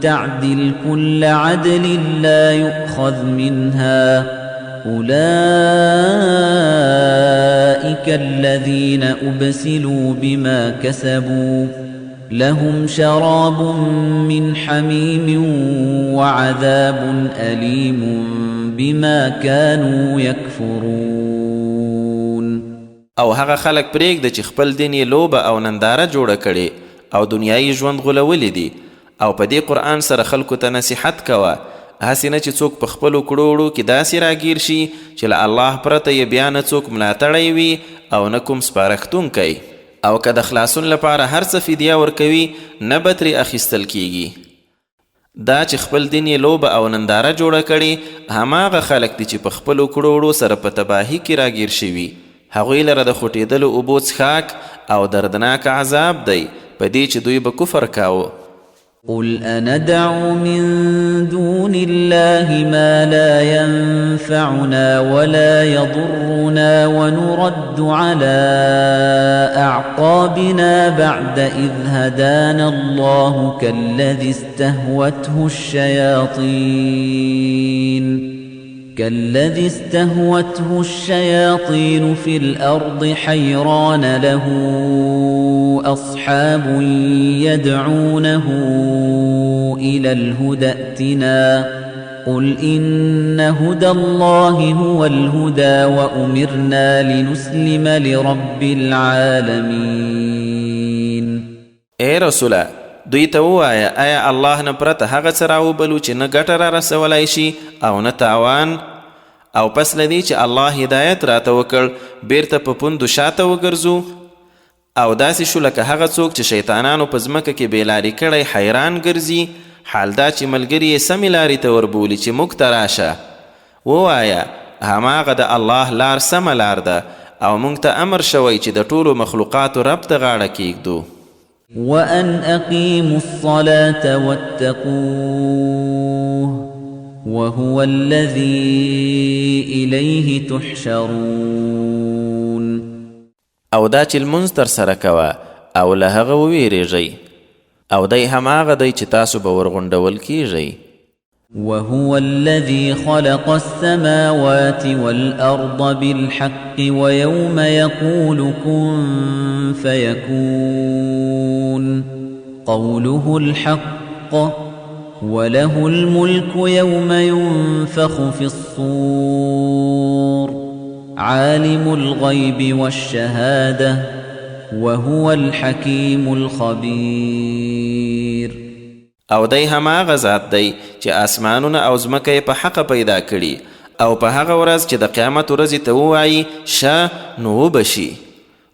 تعدل كل عدل لا يؤخذ منها أولئك الذين أبسلوا بما كسبوا لهم شراب من حميم وعذاب أليم بما كانوا يكفرون. او هغه خلک پرېږده چې خپل دین یې لوبه او ننداره جوړه کړي او دنیایي ژوند غولولی دي، او په دې قرآن سره خلکو ته نصیحت کوه، هسې نه چې څوک په خپلو کړو وړو کې داسې راګیر شي چې له الله پرته یې بیا نه څوک ملاتړی وي او نه کوم سپارښتونکی، او که د خلاصون لپاره هر څه فدیه ورکوي نه به ترې اخیستل کیږي. دا چې خپل دین یې لوبه او ننداره جوړه کړي هماغه خلک دي چې په خپلو کړو وړو سره په تباهي کې راګیر شوي، هغوی لره د خوټېدلو اوبو څښاک او دردناک عذاب دی په دې چې دوی به کفر کاوه. قل أندعو من دون الله ما لا ينفعنا ولا يضرنا ونرد على أعقابنا بعد إذ هدانا الله كالذي استهوته الشياطين في الأرض حيران له أصحاب يدعونه إلى الهدى ائتنا قل إن هدى الله هو الهدى وأمرنا لنسلم لرب العالمين. اے رسوله دوی ته ووایه آیا الله نه پرته هغه څه راوبلو چې نه ګټه را رسولی شي او نه تاوان، او پس له دې چې الله هدایت راته وکړ بیرته په پوندو شاته وګرځو؟ او داسې شو لکه هغه څوک چې شیطانانو په ځمکه کې بېلارې کړی حیران ګرځي، حال دا چې ملګري یې سمې لارې ته وربولي چې موږ ته راشه. ووایه هماغه د الله لار سمه لار ده او موږ ته امر شوی چې د ټولو مخلوقاتو رب ته غاړه کیږدو. وأن أقيموا الصلاة واتقوه وهو الذي إليه تحشرون. او دا چې لمونځ ترسره کوه او له هغه وویریږئ، او دی هماغه دی چې تاسو به ورغونډول کیږئ. وهو الذي خلق السماوات والأرض بالحق ويوم يقول كن فيكون قوله الحق وله الملك يوم ينفخ في الصور عالم الغيب والشهادة وهو الحكيم الخبير. او دی هماغه ذات دی چې اسمانونه او ځمکه په حق پیدا کړي، او په هغه ورځ چې د قیامت ورځې ته ووایي شه نو وبشي.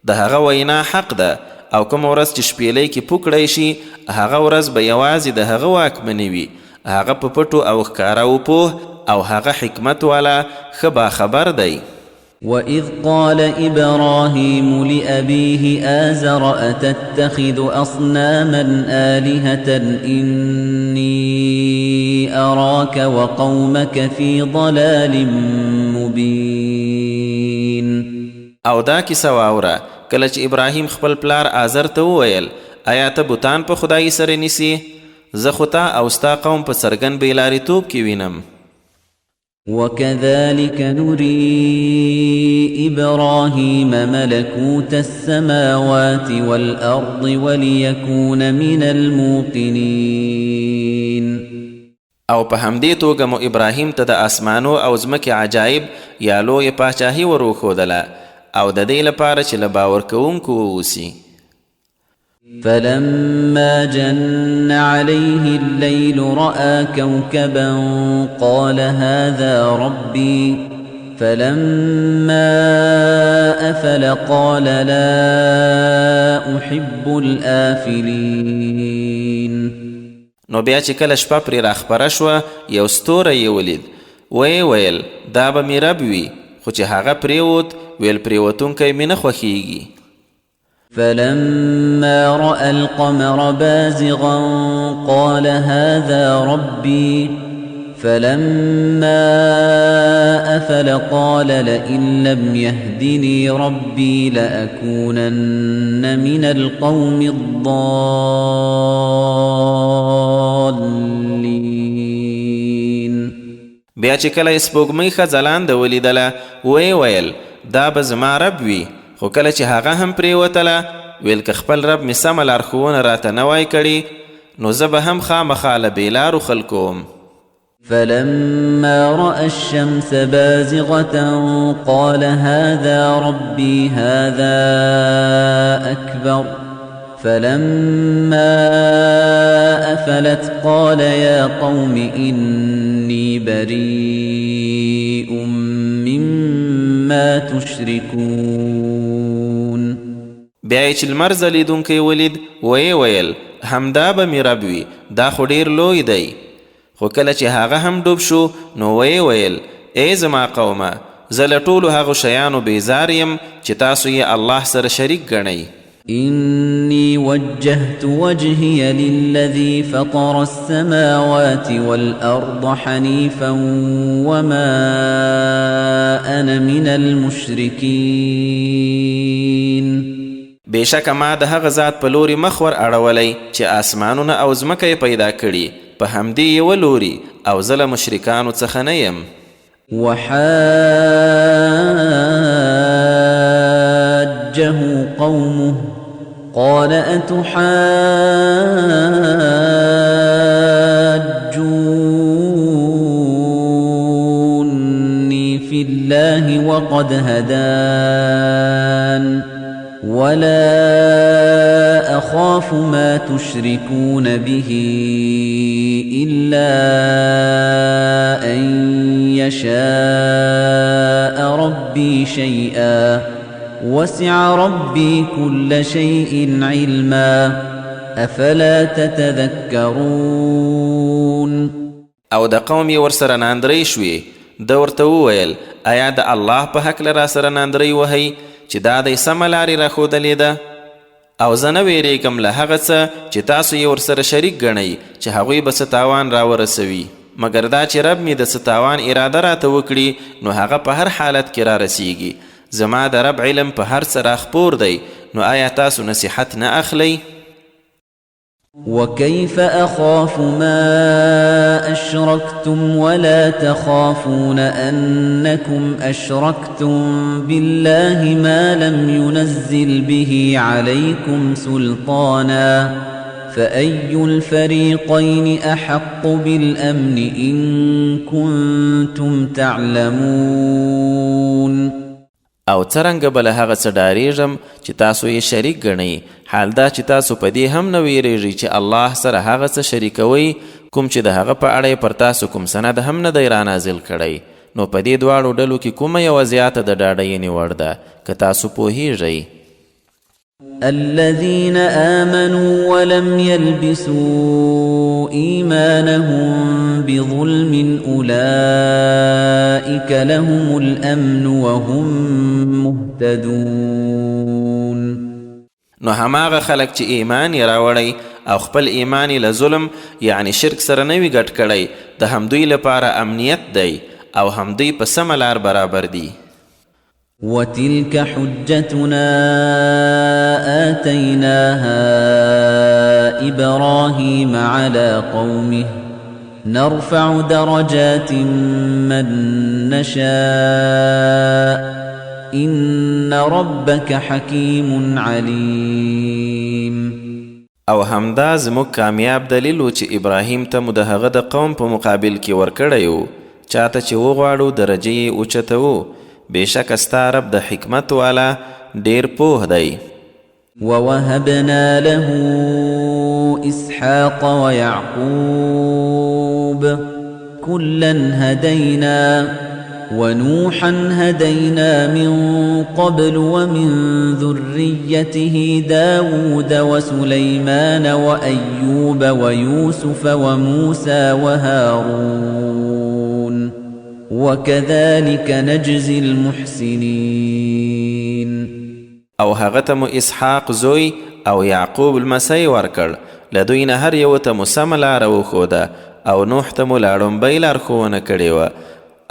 د هغه وینا حق ده، او کوم ورځ چې شپېلۍ کې پوکړی شي هغه ورځ به یوازې د هغه واکمني وي. هغه په پټو او ښکاره وپوه او هغه حکمت والا ښه باخبر دی. وَإِذْ قَالَ إِبْرَاهِيمُ لِأَبِيهِ آزَرَ أَتَتَّخِذُ أَصْنَامًا آلِهَةً إِنِّي أَرَاكَ وَقَوْمَكَ فِي ضَلَالٍ مُبِينٍ. او دا کیسه واوره کله چې ابراهیم خپل پلار آزر ته وویل آیا ته بوتان په خدایي سره نیسي؟ زه خو تا او ستا قوم په څرګند بېلارېتوب کې وینم. وَكَذَلِكَ نُرِي إِبْرَاهِيمَ مَلَكُوتَ السَّمَاوَاتِ وَالْأَرْضِ وَلِيَكُونَ مِنَ الْمُوقِنِينَ. او په همدې توګه مو ابراهیم ته د اسمانو او ځمکې عجایب یا لویه پاچاهي وروښودله، او د دې لپاره چې له باور کوونکو ووسي. فلما جن عليه الليل رأى كوكبا قال هذا ربي فلما أفل قال لا أحب الآفلين. نو بیا چې کله شپه پرې راخپره شوه یو ستوری یې ولید، ویل دا به مې رب وي، خو چې هغه پرېوت ویل پرېوتونکی مې نه خوښیږي. فلما رأى القمر بازغا قال هذا ربي فلما أفل قال لئن لم يهدني ربي لأكونن من القوم الضالين. بیا چې کله سپوږمۍ ښه ځلانده ولیدله ویل دا به زما رب وي، خو کله چې هغه هم پرېوتله ویل که خپل رب مې سمه لارښوونه راته نه وای کړې نو زه به هم خامخا له بېلارو خلکو وم. فلما رأى الشمس بازغة قال هذا ربي هذا أكبر فلما أفلت قال يا قوم إني بريء مما تشركون. بیا چې لمر ځلیدونکی ولید ویل همدا به مې رب وي، دا خو ډېر لوی دی. خو کله چې هغه هم ډوب شو نو ویل ای زما قومه زه له ټولو هغو شیانو بیزار یم چې تاسو یې الله سره شریک ګڼئ. إني وجهت وجهي للذي فطر السماوات والأرض حنيفا وما أنا من المشركين بېشکه ما د هغه ذات په لوري مخ ور اړولی چې آسمانونه او ځمکه یې پیدا کړي په همدې یوه لوري او زه له مشرکانو څخه نه یم. وحاجه قومه قال أتحاجوني في الله وقد هدان ولا أخاف ما تشركون به إلا أن يشاء ربي شيئا وسع ربي كل شيء علما أفلا تتذكرون او د قوم یې ورسره ناندرۍ شوې. ده ورته وویل آیا د الله په هکله را سره ناندرۍ وهئ چې دا دی سمه لارې راښودلې ده؟ او زه نه ویرېږم له هغه څه چې تاسو یې ورسره شریک ګڼئ چې هغوی به څه تاوان راورسوي، مګر دا چې رب مې د څه تاوان اراده راته وکړي نو هغه په هر حالت کې را رسیږي. زما د رب علم په هر څه راخپور دی، نو آیا تاسو نصیحت نه اخلئ؟ وكيف أخاف ما أشركتم ولا تخافون أنكم أشركتم بالله ما لم ينزل به عليكم سلطانا فأي الفريقين أحق بالأمن إن كنتم تعلمون او څرنګه به له هغه څه ډارېږم چې تاسو یې شریک ګڼئ، حال دا چې تاسو په دې هم نه ویرېږئ چې الله سره هغه څه شریکوئ کوم چې د هغه په اړه یې پر تاسو کوم سند هم نه دی رانازل کړی. نو په دې دواړو ډلو کې کومه یوه زیاته د ډاډینې وړ ده که تاسو پوهیږئ؟ الذين آمنوا ولم يلبسوا إيمانهم بظلم أولئك لهم الأمن وهم مهتدون. نو هماغه خلق چې ایمان یې راوړی او خپل ایمان یې له ظلم یعنی شرک سره نه وي ګډ کړی، د همدوی لپاره امنیت دی او همدوی په سمه لار برابر دي. وتلك حجتنا آتيناها إبراهيم على قومه نرفع درجات من نشاء إن ربك حكيم عليم. او همدا زموږ کامیاب دلیل و چې ابراهیم ته مو د هغه د قوم په مقابل کې ورکړی و، چاته چې وغواړو درجه یې اوچتوو، بېشکه ستا رب د حکمت والا ډېر پوه دی. ووهبنا له إسحاق ويعقوب كلا هدينا ونوحا هدينا من قبل ومن ذريته داود وسليمان وأيوب ويوسف وموسى وهارون وكذلك نجزي المحسنين. او هغه ته مو اسحاق زوی او یعقوب لمسی ورکړ، له دوی نه هر یو ته مو سمه لاره وښوده، او نوح ته مو لا لومبۍ لارښوونه کړې وه،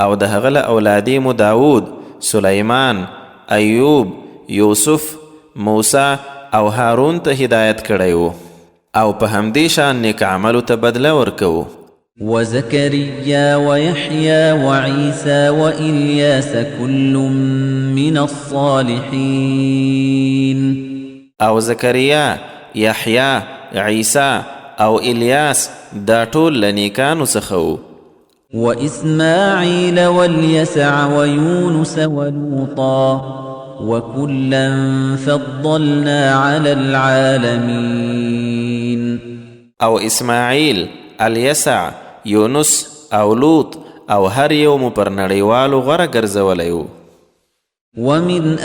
او د هغه له اولادې مو داود، سلیمان، ایوب، یوسف، موسی او هارون ته هدایت کړی و، او په همدې شان نیک عملو ته بدله ورکوو. وزكريا ويحيى وعيسى وإلياس كل من الصالحين. او زكريا، يحيى، عيسى او إلياس دا ټول له نیکانو څخه وو. وإسماعيل واليسع ويونس ولوطا وكلا فضلنا على العالمين. او اسماعیل، الیسع، یونس او لوط او هر یو مو پر نړیوالو غوره ګرځولی و. ومن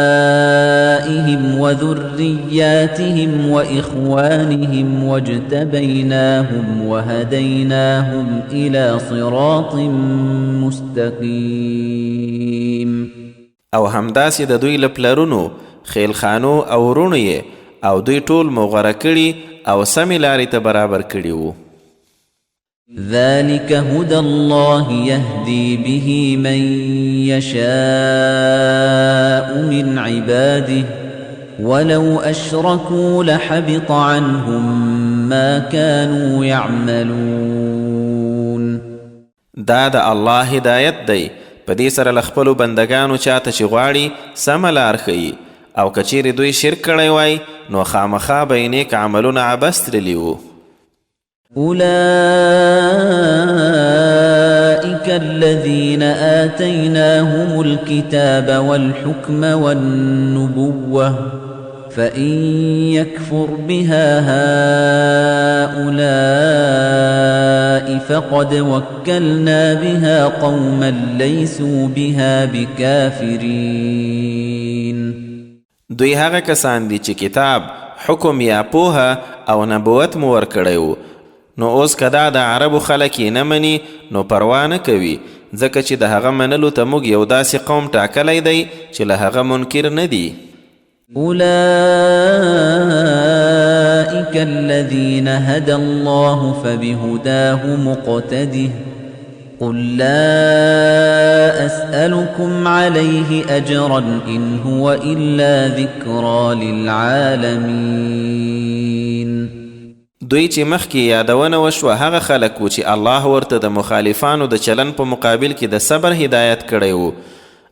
آبائهم وذرياتهم وإخوانهم واجتبيناهم وهديناهم إلى صراط مستقيم. او همداسې د دوی له پلرونو، خیلخانو او وروڼو یې او دوی ټول مو غوره کړي او سمې لارې ته برابر کړي وو. ذلك هدى الله يهدي به من يشاء من عباده ولو أشركوا لحبط عنهم ما كانوا يعملون. دا د الله هدایت دی، په دې سره له خپلو بندګانو چاته چې غواړي سمه لار ښیي، او که چیرې دوی شرک کړی وای نو خامخا به یې نیک عملونه عبث تللي وو. أولئك الذين آتيناهم الكتاب والحكم والنبوة فإن يكفر بها هؤلاء فقد وكلنا بها قوما ليسوا بها بكافرين. دوی هغه کسان دي چې کتاب، حکم یا پوهه او نبوت مو ورکړی وو، نو اوس که دا د عربو خلک یې نه مني نو پروا نه کوي، ځکه چې د هغه منلو ته موږ یو داسې قوم ټاکلی دی چې له هغه منکر نه دي. أولئك الذين هدى الله فبهداه مقتده قل لا أسألكم عليه أجرا إن هو إلا ذكرى للعالمين. دوی چې مخکې یادونه وشوه هغه خلک و چې الله ورته د مخالفانو د چلن په مقابل کې د صبر هدایت کړی و،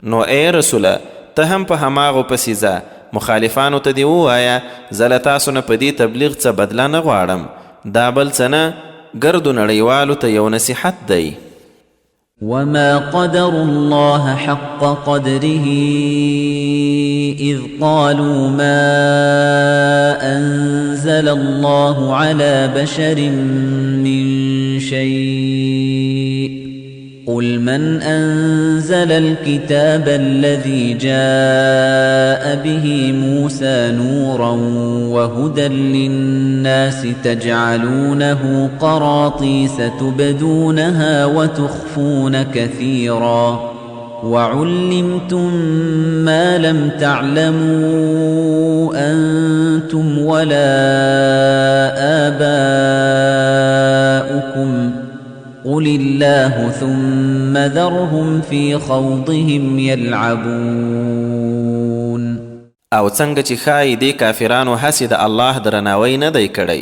نو ای رسوله ته هم په هماغو پسې ځه، مخالفانو ته دې ووایه زه له تاسو نه په دې تبلیغ څه بدله نه غواړم، دا بل څه نه ګردو نړیوالو ته یو نصیحت دی. وما قدر الله حق قدره إذ قالوا ما أنزل الله على بشر من شيء قل من أنزل الكتاب الذي جاء به موسى نورا وهدى للناس تجعلونه قراطيس تبدونها وتخفون كثيرا وعلمتم ما لم تعلموا أنتم ولا آباؤكم قل الله ثم ذرهم في خوضهم يلعبون. او څنګه چې ښایي دې کافرانو هسې د الله درناوی نه دی کړی،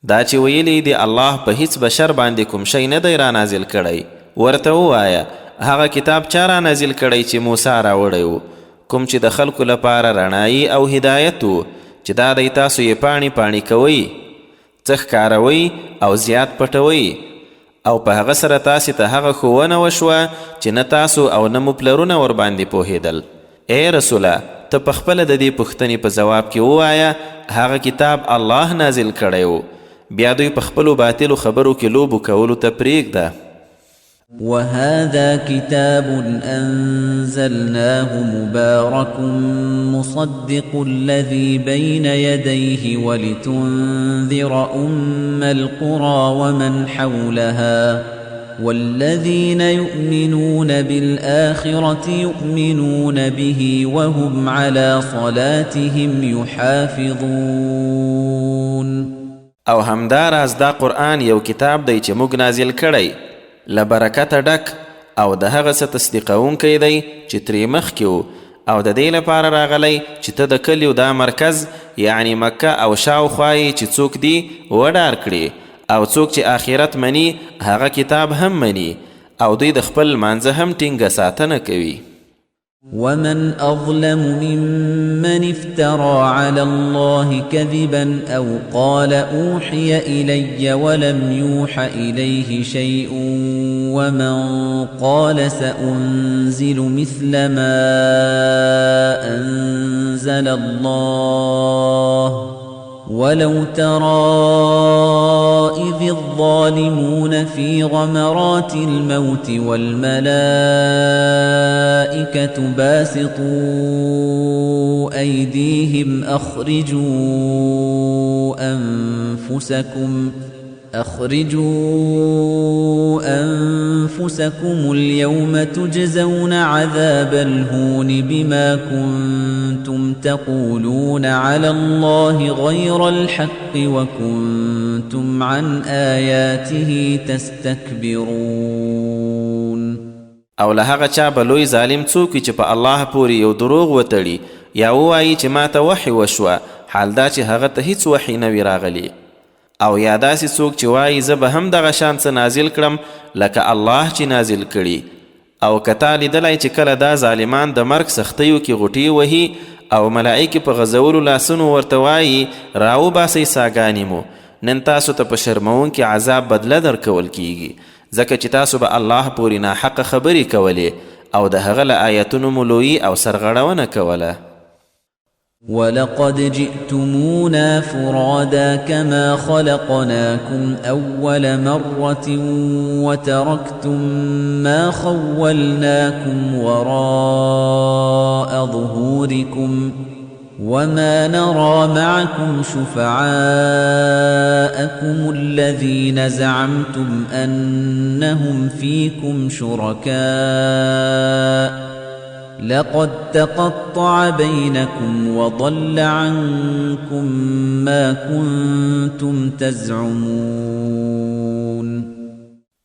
دا چې ویلی دی الله په هیڅ بشر باندې کوم شی نه دی را نازل کړی، ورته ووایه هغه کتاب چا را نازل کړی چې موسی راوړی و، کوم چې د خلکو لپاره رڼایي او هدایت و، چې دا دی تاسو یې پاڼې پاڼې کوئ، څه ښکاروئ او زیات پټوئ، او په هغه سره تاسې ته هغه ښوونه وشوه چې نه تاسو او نه مو پلرونه ورباندې پوهېدل. ای رسوله ته پخپله د دې پوښتنې په ځواب کې ووایه هغه کتاب الله نازل کړی و، بیا دوی په خپلو باطلو خبرو کې لوبو کولو ته پرېږده. وهذا كتاب أنزلناه مبارك مصدق الذي بين يديه ولتنذر أم القرى ومن حولها والذين يؤمنون بالآخرة يؤمنون به وهم على صلاتهم يحافظون. او همداراز دا قرآن یو کتاب دی چې موږ نازل کړی، له برکته ډک او د هغه څه تصدیقونکی دی چې ترې مخکې و، او د دې لپاره راغلی چې ته د کلیو دا مرکز یعنی مکه او شاوخوا یې چې څوک دی وډار کړي، او څوک چې آخرت مني هغه کتاب هم مني، او دوی د خپل لمانځه هم ټینګه ساتنه کوي. ومن أظلم ممن افترى على الله كذبا أو قال أوحي إلي ولم يوح إليه شيء ومن قال سأنزل مثل ما أنزل الله ولو ترى إذ الظالمون في غمرات الموت والملائكة باسطوا أيديهم أخرجوا أنفسكم أخرجوا أنفسكم اليوم تجزون عذاب الهون بما كنتم تقولون على الله غير الحق وكنتم عن آياته تستكبرون. او له هغه چا به لوی ظالم څوک چې په الله پورې یو دروغ وتړي یا ووایي چې ما ته وحی وشوه حال دا چې هغه ته هیڅ وحی نه وي راغلی، او یا داسې څوک چې وایي زه به هم دغه شان څه نازل کړم لکه الله چې نازل کړي. او که تا لیدلی چې کله دا ظالمان د مرګ سختیو کې غوټې وهي او ملائکې په غځولو لاسونو ورته وایي راوباسئ ساګانې مو، نن تاسو ته په شرمونکي عذاب بدله درکول کیږي ځکه چې تاسو به الله پورې ناحقه خبرې کولې او د هغه له آیتونو مو لویي او سرغړونه کوله. ولقد جئتمونا فرادا كما خلقناكم أول مرة وتركتم ما خولناكم وراء ظهوركم وما نرى معكم شفعاءكم الذين زعمتم أنهم فيكم شركاء لقد تقطع بينكم وضل عنكم ما كنتم تزعمون.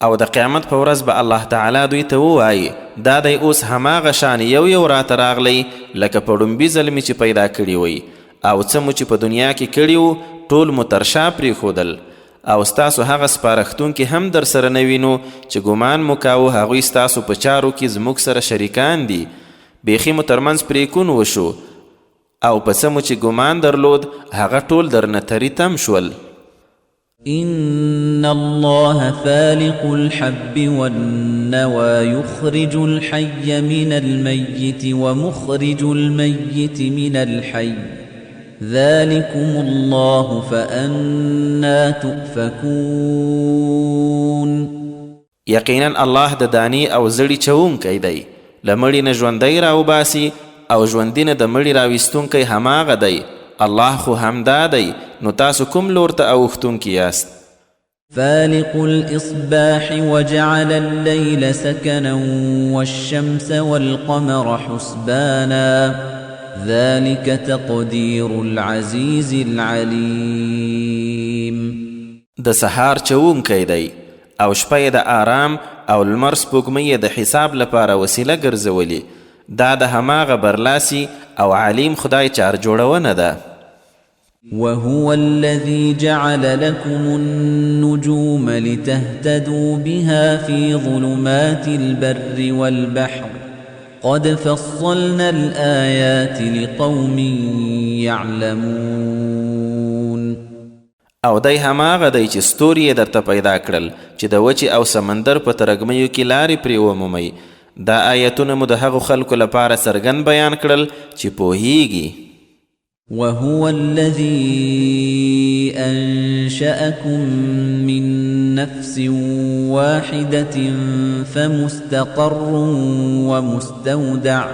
او د قیامت په ورځ به الله تعالی دوی ته ووایي دا دی اوس هماغه شان یو راته راغلی لکه په ډومبي ځل مې چې پیدا کړي وي او څه مو چې په دنیا کې کړي وو ټول مو تر شا پرېښودل، او ستاسو هغه سپارښتونکي هم در سره نه وینو چې ګمان مو کاوه هغوی ستاسو په چارو کې زموږ سره شریکان دي. بیخي مو ترمنځ پریکون وشو او په څه مو چې ګمان درلود هغه ټول درنه تری تم شول. إن الله فالق الحب والنوى يخرج الحي من الميت ومخرج الميت من الحي ذلكم الله فأنا تؤفكون. یقینا الله د دانی او زړی چونکی دی، له مړي نه ژوندی راوباسي او ژوندي نه د مړي راویستونکی هماغه دی. الله خو همدا دی، نو تاسو کوم لور ته اوښتونکي یاست؟ فالق الإصباح وجعل الليل سكنا والشمس والقمر حسبانا ذلك تقدير العزيز العليم. د سهار چونکی دی او شپه د آرام او لمر سپوږمۍ د حساب لپاره وسیله ګرځولي. دا د هماغه برلاسي او علیم خدای چار جوړونه ده. وهو الذي جعل لكم النجوم لتهتدوا بها في ظلمات البر والبحر قد فصلنا الآيات لقوم يعلمون. او دی هماغه دی چې ستوري درته پیدا کړل چې د وچې او سمندر په ترږمیو کې لارې پرې ومومئ. دا آیتونه مو د هغو خلکو لپاره څرګند بیان کړل چې پوهیږي. وهو الذي أنشأكم من نفس واحدة فمستقر ومستودع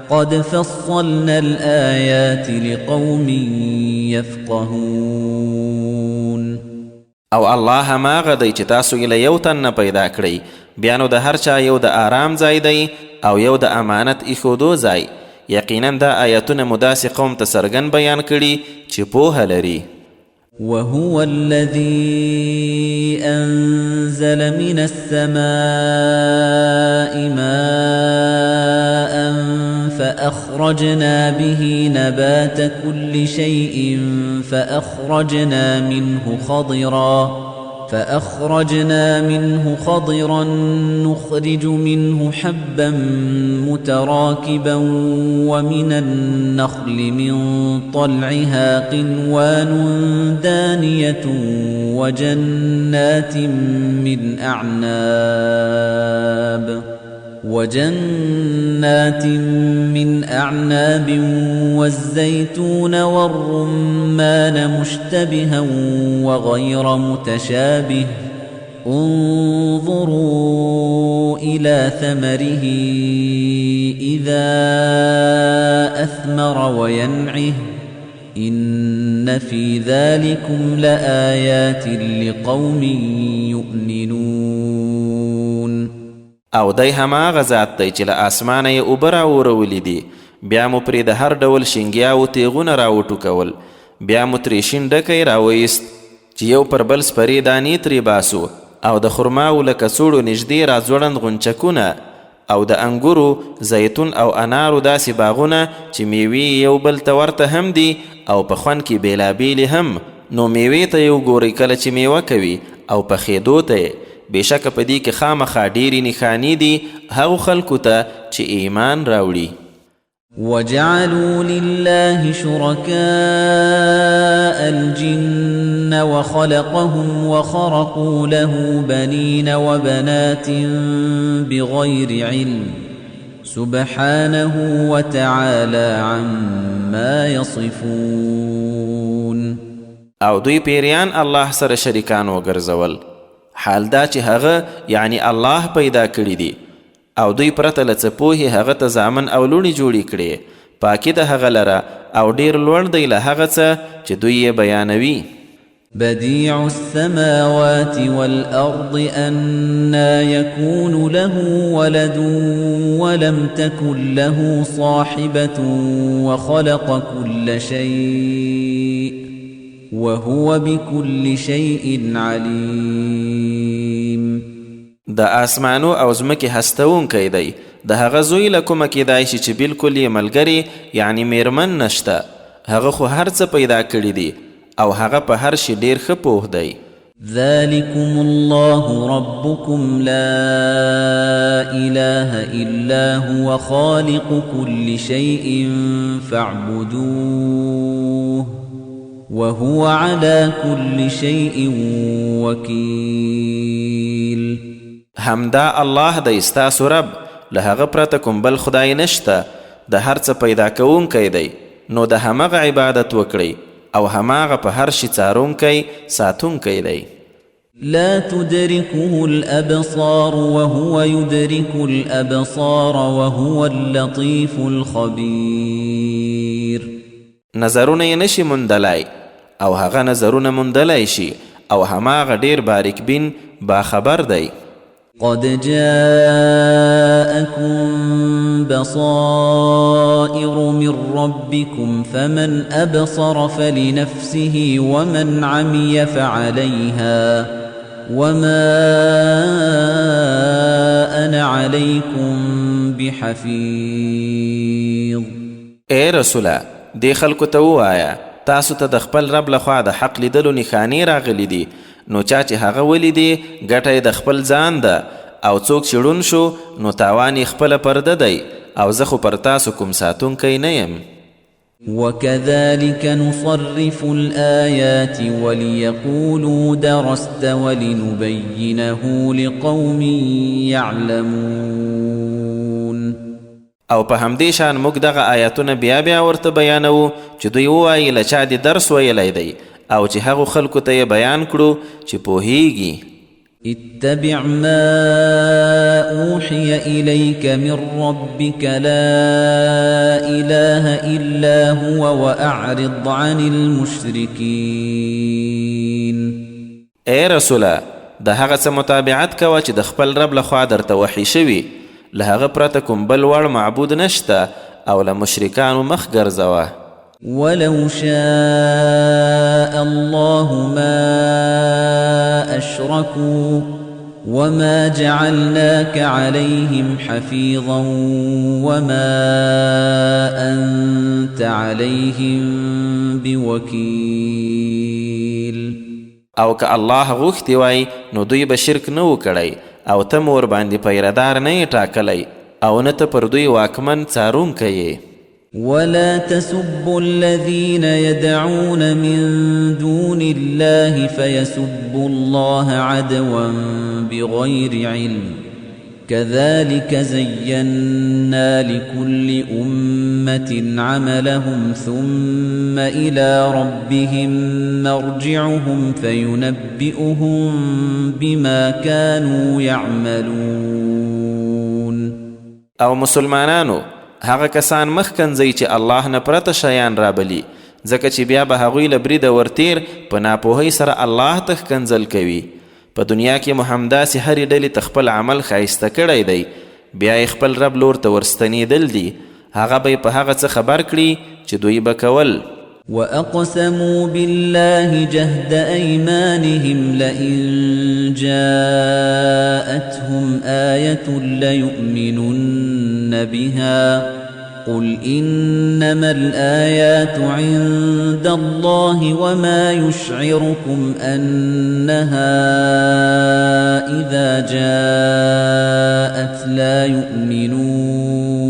قد فصلنا الآيات لقوم يفقهون. او الله هماغه دی چې تاسو یې له یو تن نه پیدا کړئ، بیا نو د هر چا یو د آرام ځای دی او یو د امانت ایښودو ځای. یقینا دا آیتونه مو داسې قوم ته څرګند بیان کړي چې پوهه لري. وهو الذي أنزل من السماء ماء فأخرجنا به نبات كل شيء فأخرجنا منه خضرا نخرج منه حبا متراكبا ومن النخل من طلعها قنوان دانية وجنات من أعناب والزيتون والرمان مشتبها وغير متشابه انظروا إلى ثمره إذا أثمر وينعه إن في ذلكم لآيات لقوم يؤمنون او دی هماغه ذات دی چې له اسمانه یې اوبه راورولې دي بیا مو پرې د هر ډول شینګیاو تیغونه راوټوکول بیا مو ترې شین ډکی راویست چې یو پر بل سپرې دانې ترې باسو او د خرماو له کڅوړو نږدې راځوړند غونچکونه او د انګورو زیتون او انارو داسې باغونه چې میوې یو بل ته ورته هم دي او په خوند کې بېلابېلې هم نو میوې ته یو ګورئ کله چې میوه کوي او پخېدو ته یې بېشکه په دې کې خامخا ډېرې نښانې دي هغو خلکو ته چې ایمان راوړي وجعلوا لله شركاء الجن وخلقهم وخرقوا له بنين وبنات بغير علم سبحانه وتعالى عما يصفون او دوی پیریان الله سره شریکان وګرځول حال دا چې هغه یعنی الله پیدا کړي دي او دوی پرته له څه پوهې هغه ته زامن او لوڼې جوړې کړې پاکي د هغه لره او ډېر لوړ دی له هغه څه چې دوی یې بیانوي بديع السماوات والأرض أنى يكون له ولد ولم تكن له صاحبة وخلق كل شيء وهو بكل شيء عليم د آسمانو او ځمکې هستونکی دی د هغه زوی له کومه کیدای شي چې بلکل یې ملګري یعنی میرمن نشته هغه خو هر څه پیدا کړي دي او هغه په هر شي ډیر ښه پوه دی ذلكم الله ربكم لا إله إلا هو خالق كل شيء فاعبدوه وهو على كل شيء وكيل همدا الله د ستاسو رب له هغه پرته کوم بل خدای نشته د هر څه پیدا کوونکی دی نو د همغه عبادت وکړئ او هماغه په هر شي څارونکی ساتونکی دی لا تدركه الأبصار وهو يدرك الأبصار وهو اللطيف الخبير نظرونه یې نشي موندلی او هغه نظرونه موندلی شي او هماغه ډیر باریک بین باخبر دی قد جاءكم بصائر من ربكم فمن أبصر فلنفسه ومن عمي فعليها وما أنا عليكم بحفيظ اے رسوله دی خلکو ته ووایه تاسو ته د خپل رب لخوا د حق لیدلو نښانې راغلي دي نو چا چې هغه ولیدي ګټه یې د خپل ځان ده او څوک چې ړوند شو نو تاوان یې خپله پرده دی او زه خو پر تاسو کوم ساتونکی نه یم وكذلك نصرف الآيات وليقولوا درست ولنبينه لقوم يعلمون او په همدې شان موږ دغه آیاتونه بیا بیا ورته بیانوو چې دوی ووایي له چا دې درس ویلی دی او چې هغو خلکو ته یې بیان کړو چې پوهیږي اتبع ما أوحي إليك من ربك لا إله إلا هو وأعرض عن المشركين اے رسوله د هغه څه متابعت کوه چې د خپل رب لخوا درته وحی شوي له هغه پرته کوم بل وړ معبود نشته او له مشرکانو مخ ګرځوه ولو شاء الله ما أشركوا وما جعلناك عليهم حفيظا وما أنت عليهم بوكيل او که الله غوښتي وای نو دوی به شرک نه و کړی او ته م ورباندې پیردار نه یې ټاکلی او نه ته پر دوی واکمن څارونکی یې ولا تسبوا الذين يدعون من دون الله فيسبوا الله عدوا بغير علم كذلك زينا لكل أمة عملهم ثم إلى ربهم مرجعهم فينبئهم بما كانوا يعملون او مسلمانانو هغه کسان مخکنځئ چې الله نه پرته شیان رابلي ځکه چې بیا به هغوی له بریده ورتیر په ناپوهۍ سره الله ته ښکنځل کوي. په دنیا کې مو همداسې هرې ډلې ته خپل عمل ښایسته کړی دی، بیا یې خپل رب لور ته ورستنېدل دي، هغه به یې په هغه څه خبر کړي چې دوی به کول. وَأَقْسَمُوا بِاللَّهِ جَهْدَ أَيْمَانِهِمْ لَئِن جَاءَتْهُمْ آيَةٌ لَّيُؤْمِنُنَّ بِهَا قُلْ إِنَّمَا الْآيَاتُ عِندَ اللَّهِ وَمَا يُشْعِرُكُمْ أَنَّهَا إِذَا جَاءَتْ لَا يُؤْمِنُونَ.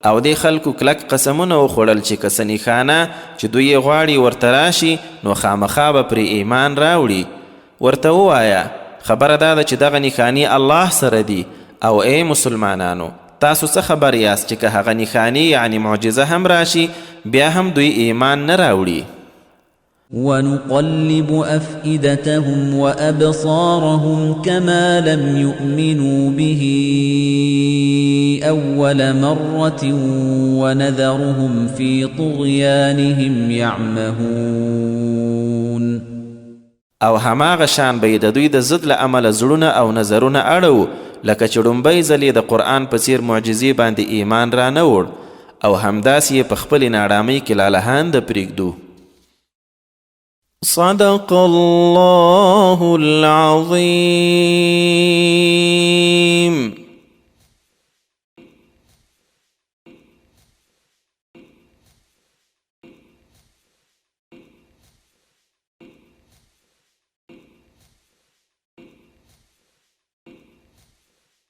او دې خلکو کلک قسمونه وخوړل چې که څه نښانه چې دوی یې غواړي ورته راشي نو خامخا به پرې ایمان راوړي. ورته ووایه خبره دا ده چې دغه نښانې الله سره دي، او ای مسلمانانو تاسو څه خبر یاست چې که هغه نښانې یعنی معجزه هم راشي بیا هم دوی ایمان نه راوړي. وَنُقَلِّبُ أَفْئِدَتَهُمْ وَأَبْصَارَهُمْ كَمَا لَمْ يُؤْمِنُوا بِهِ أَوَّلَ مَرَّةٍ وَنَذَرُهُمْ فِي طُغْيَانِهِمْ يَعْمَهُونَ. او هماغه شان به د دوی د ضد له امله زړونه او نظرونه اړو، لکه چې ړومبی ځل یې د قرآن په څیر معجزې باندې ایمان را نه وړ، او همداسې یې په خپلې ناړامۍ کې لالهانده پرېږدو. صدق الله العظيم.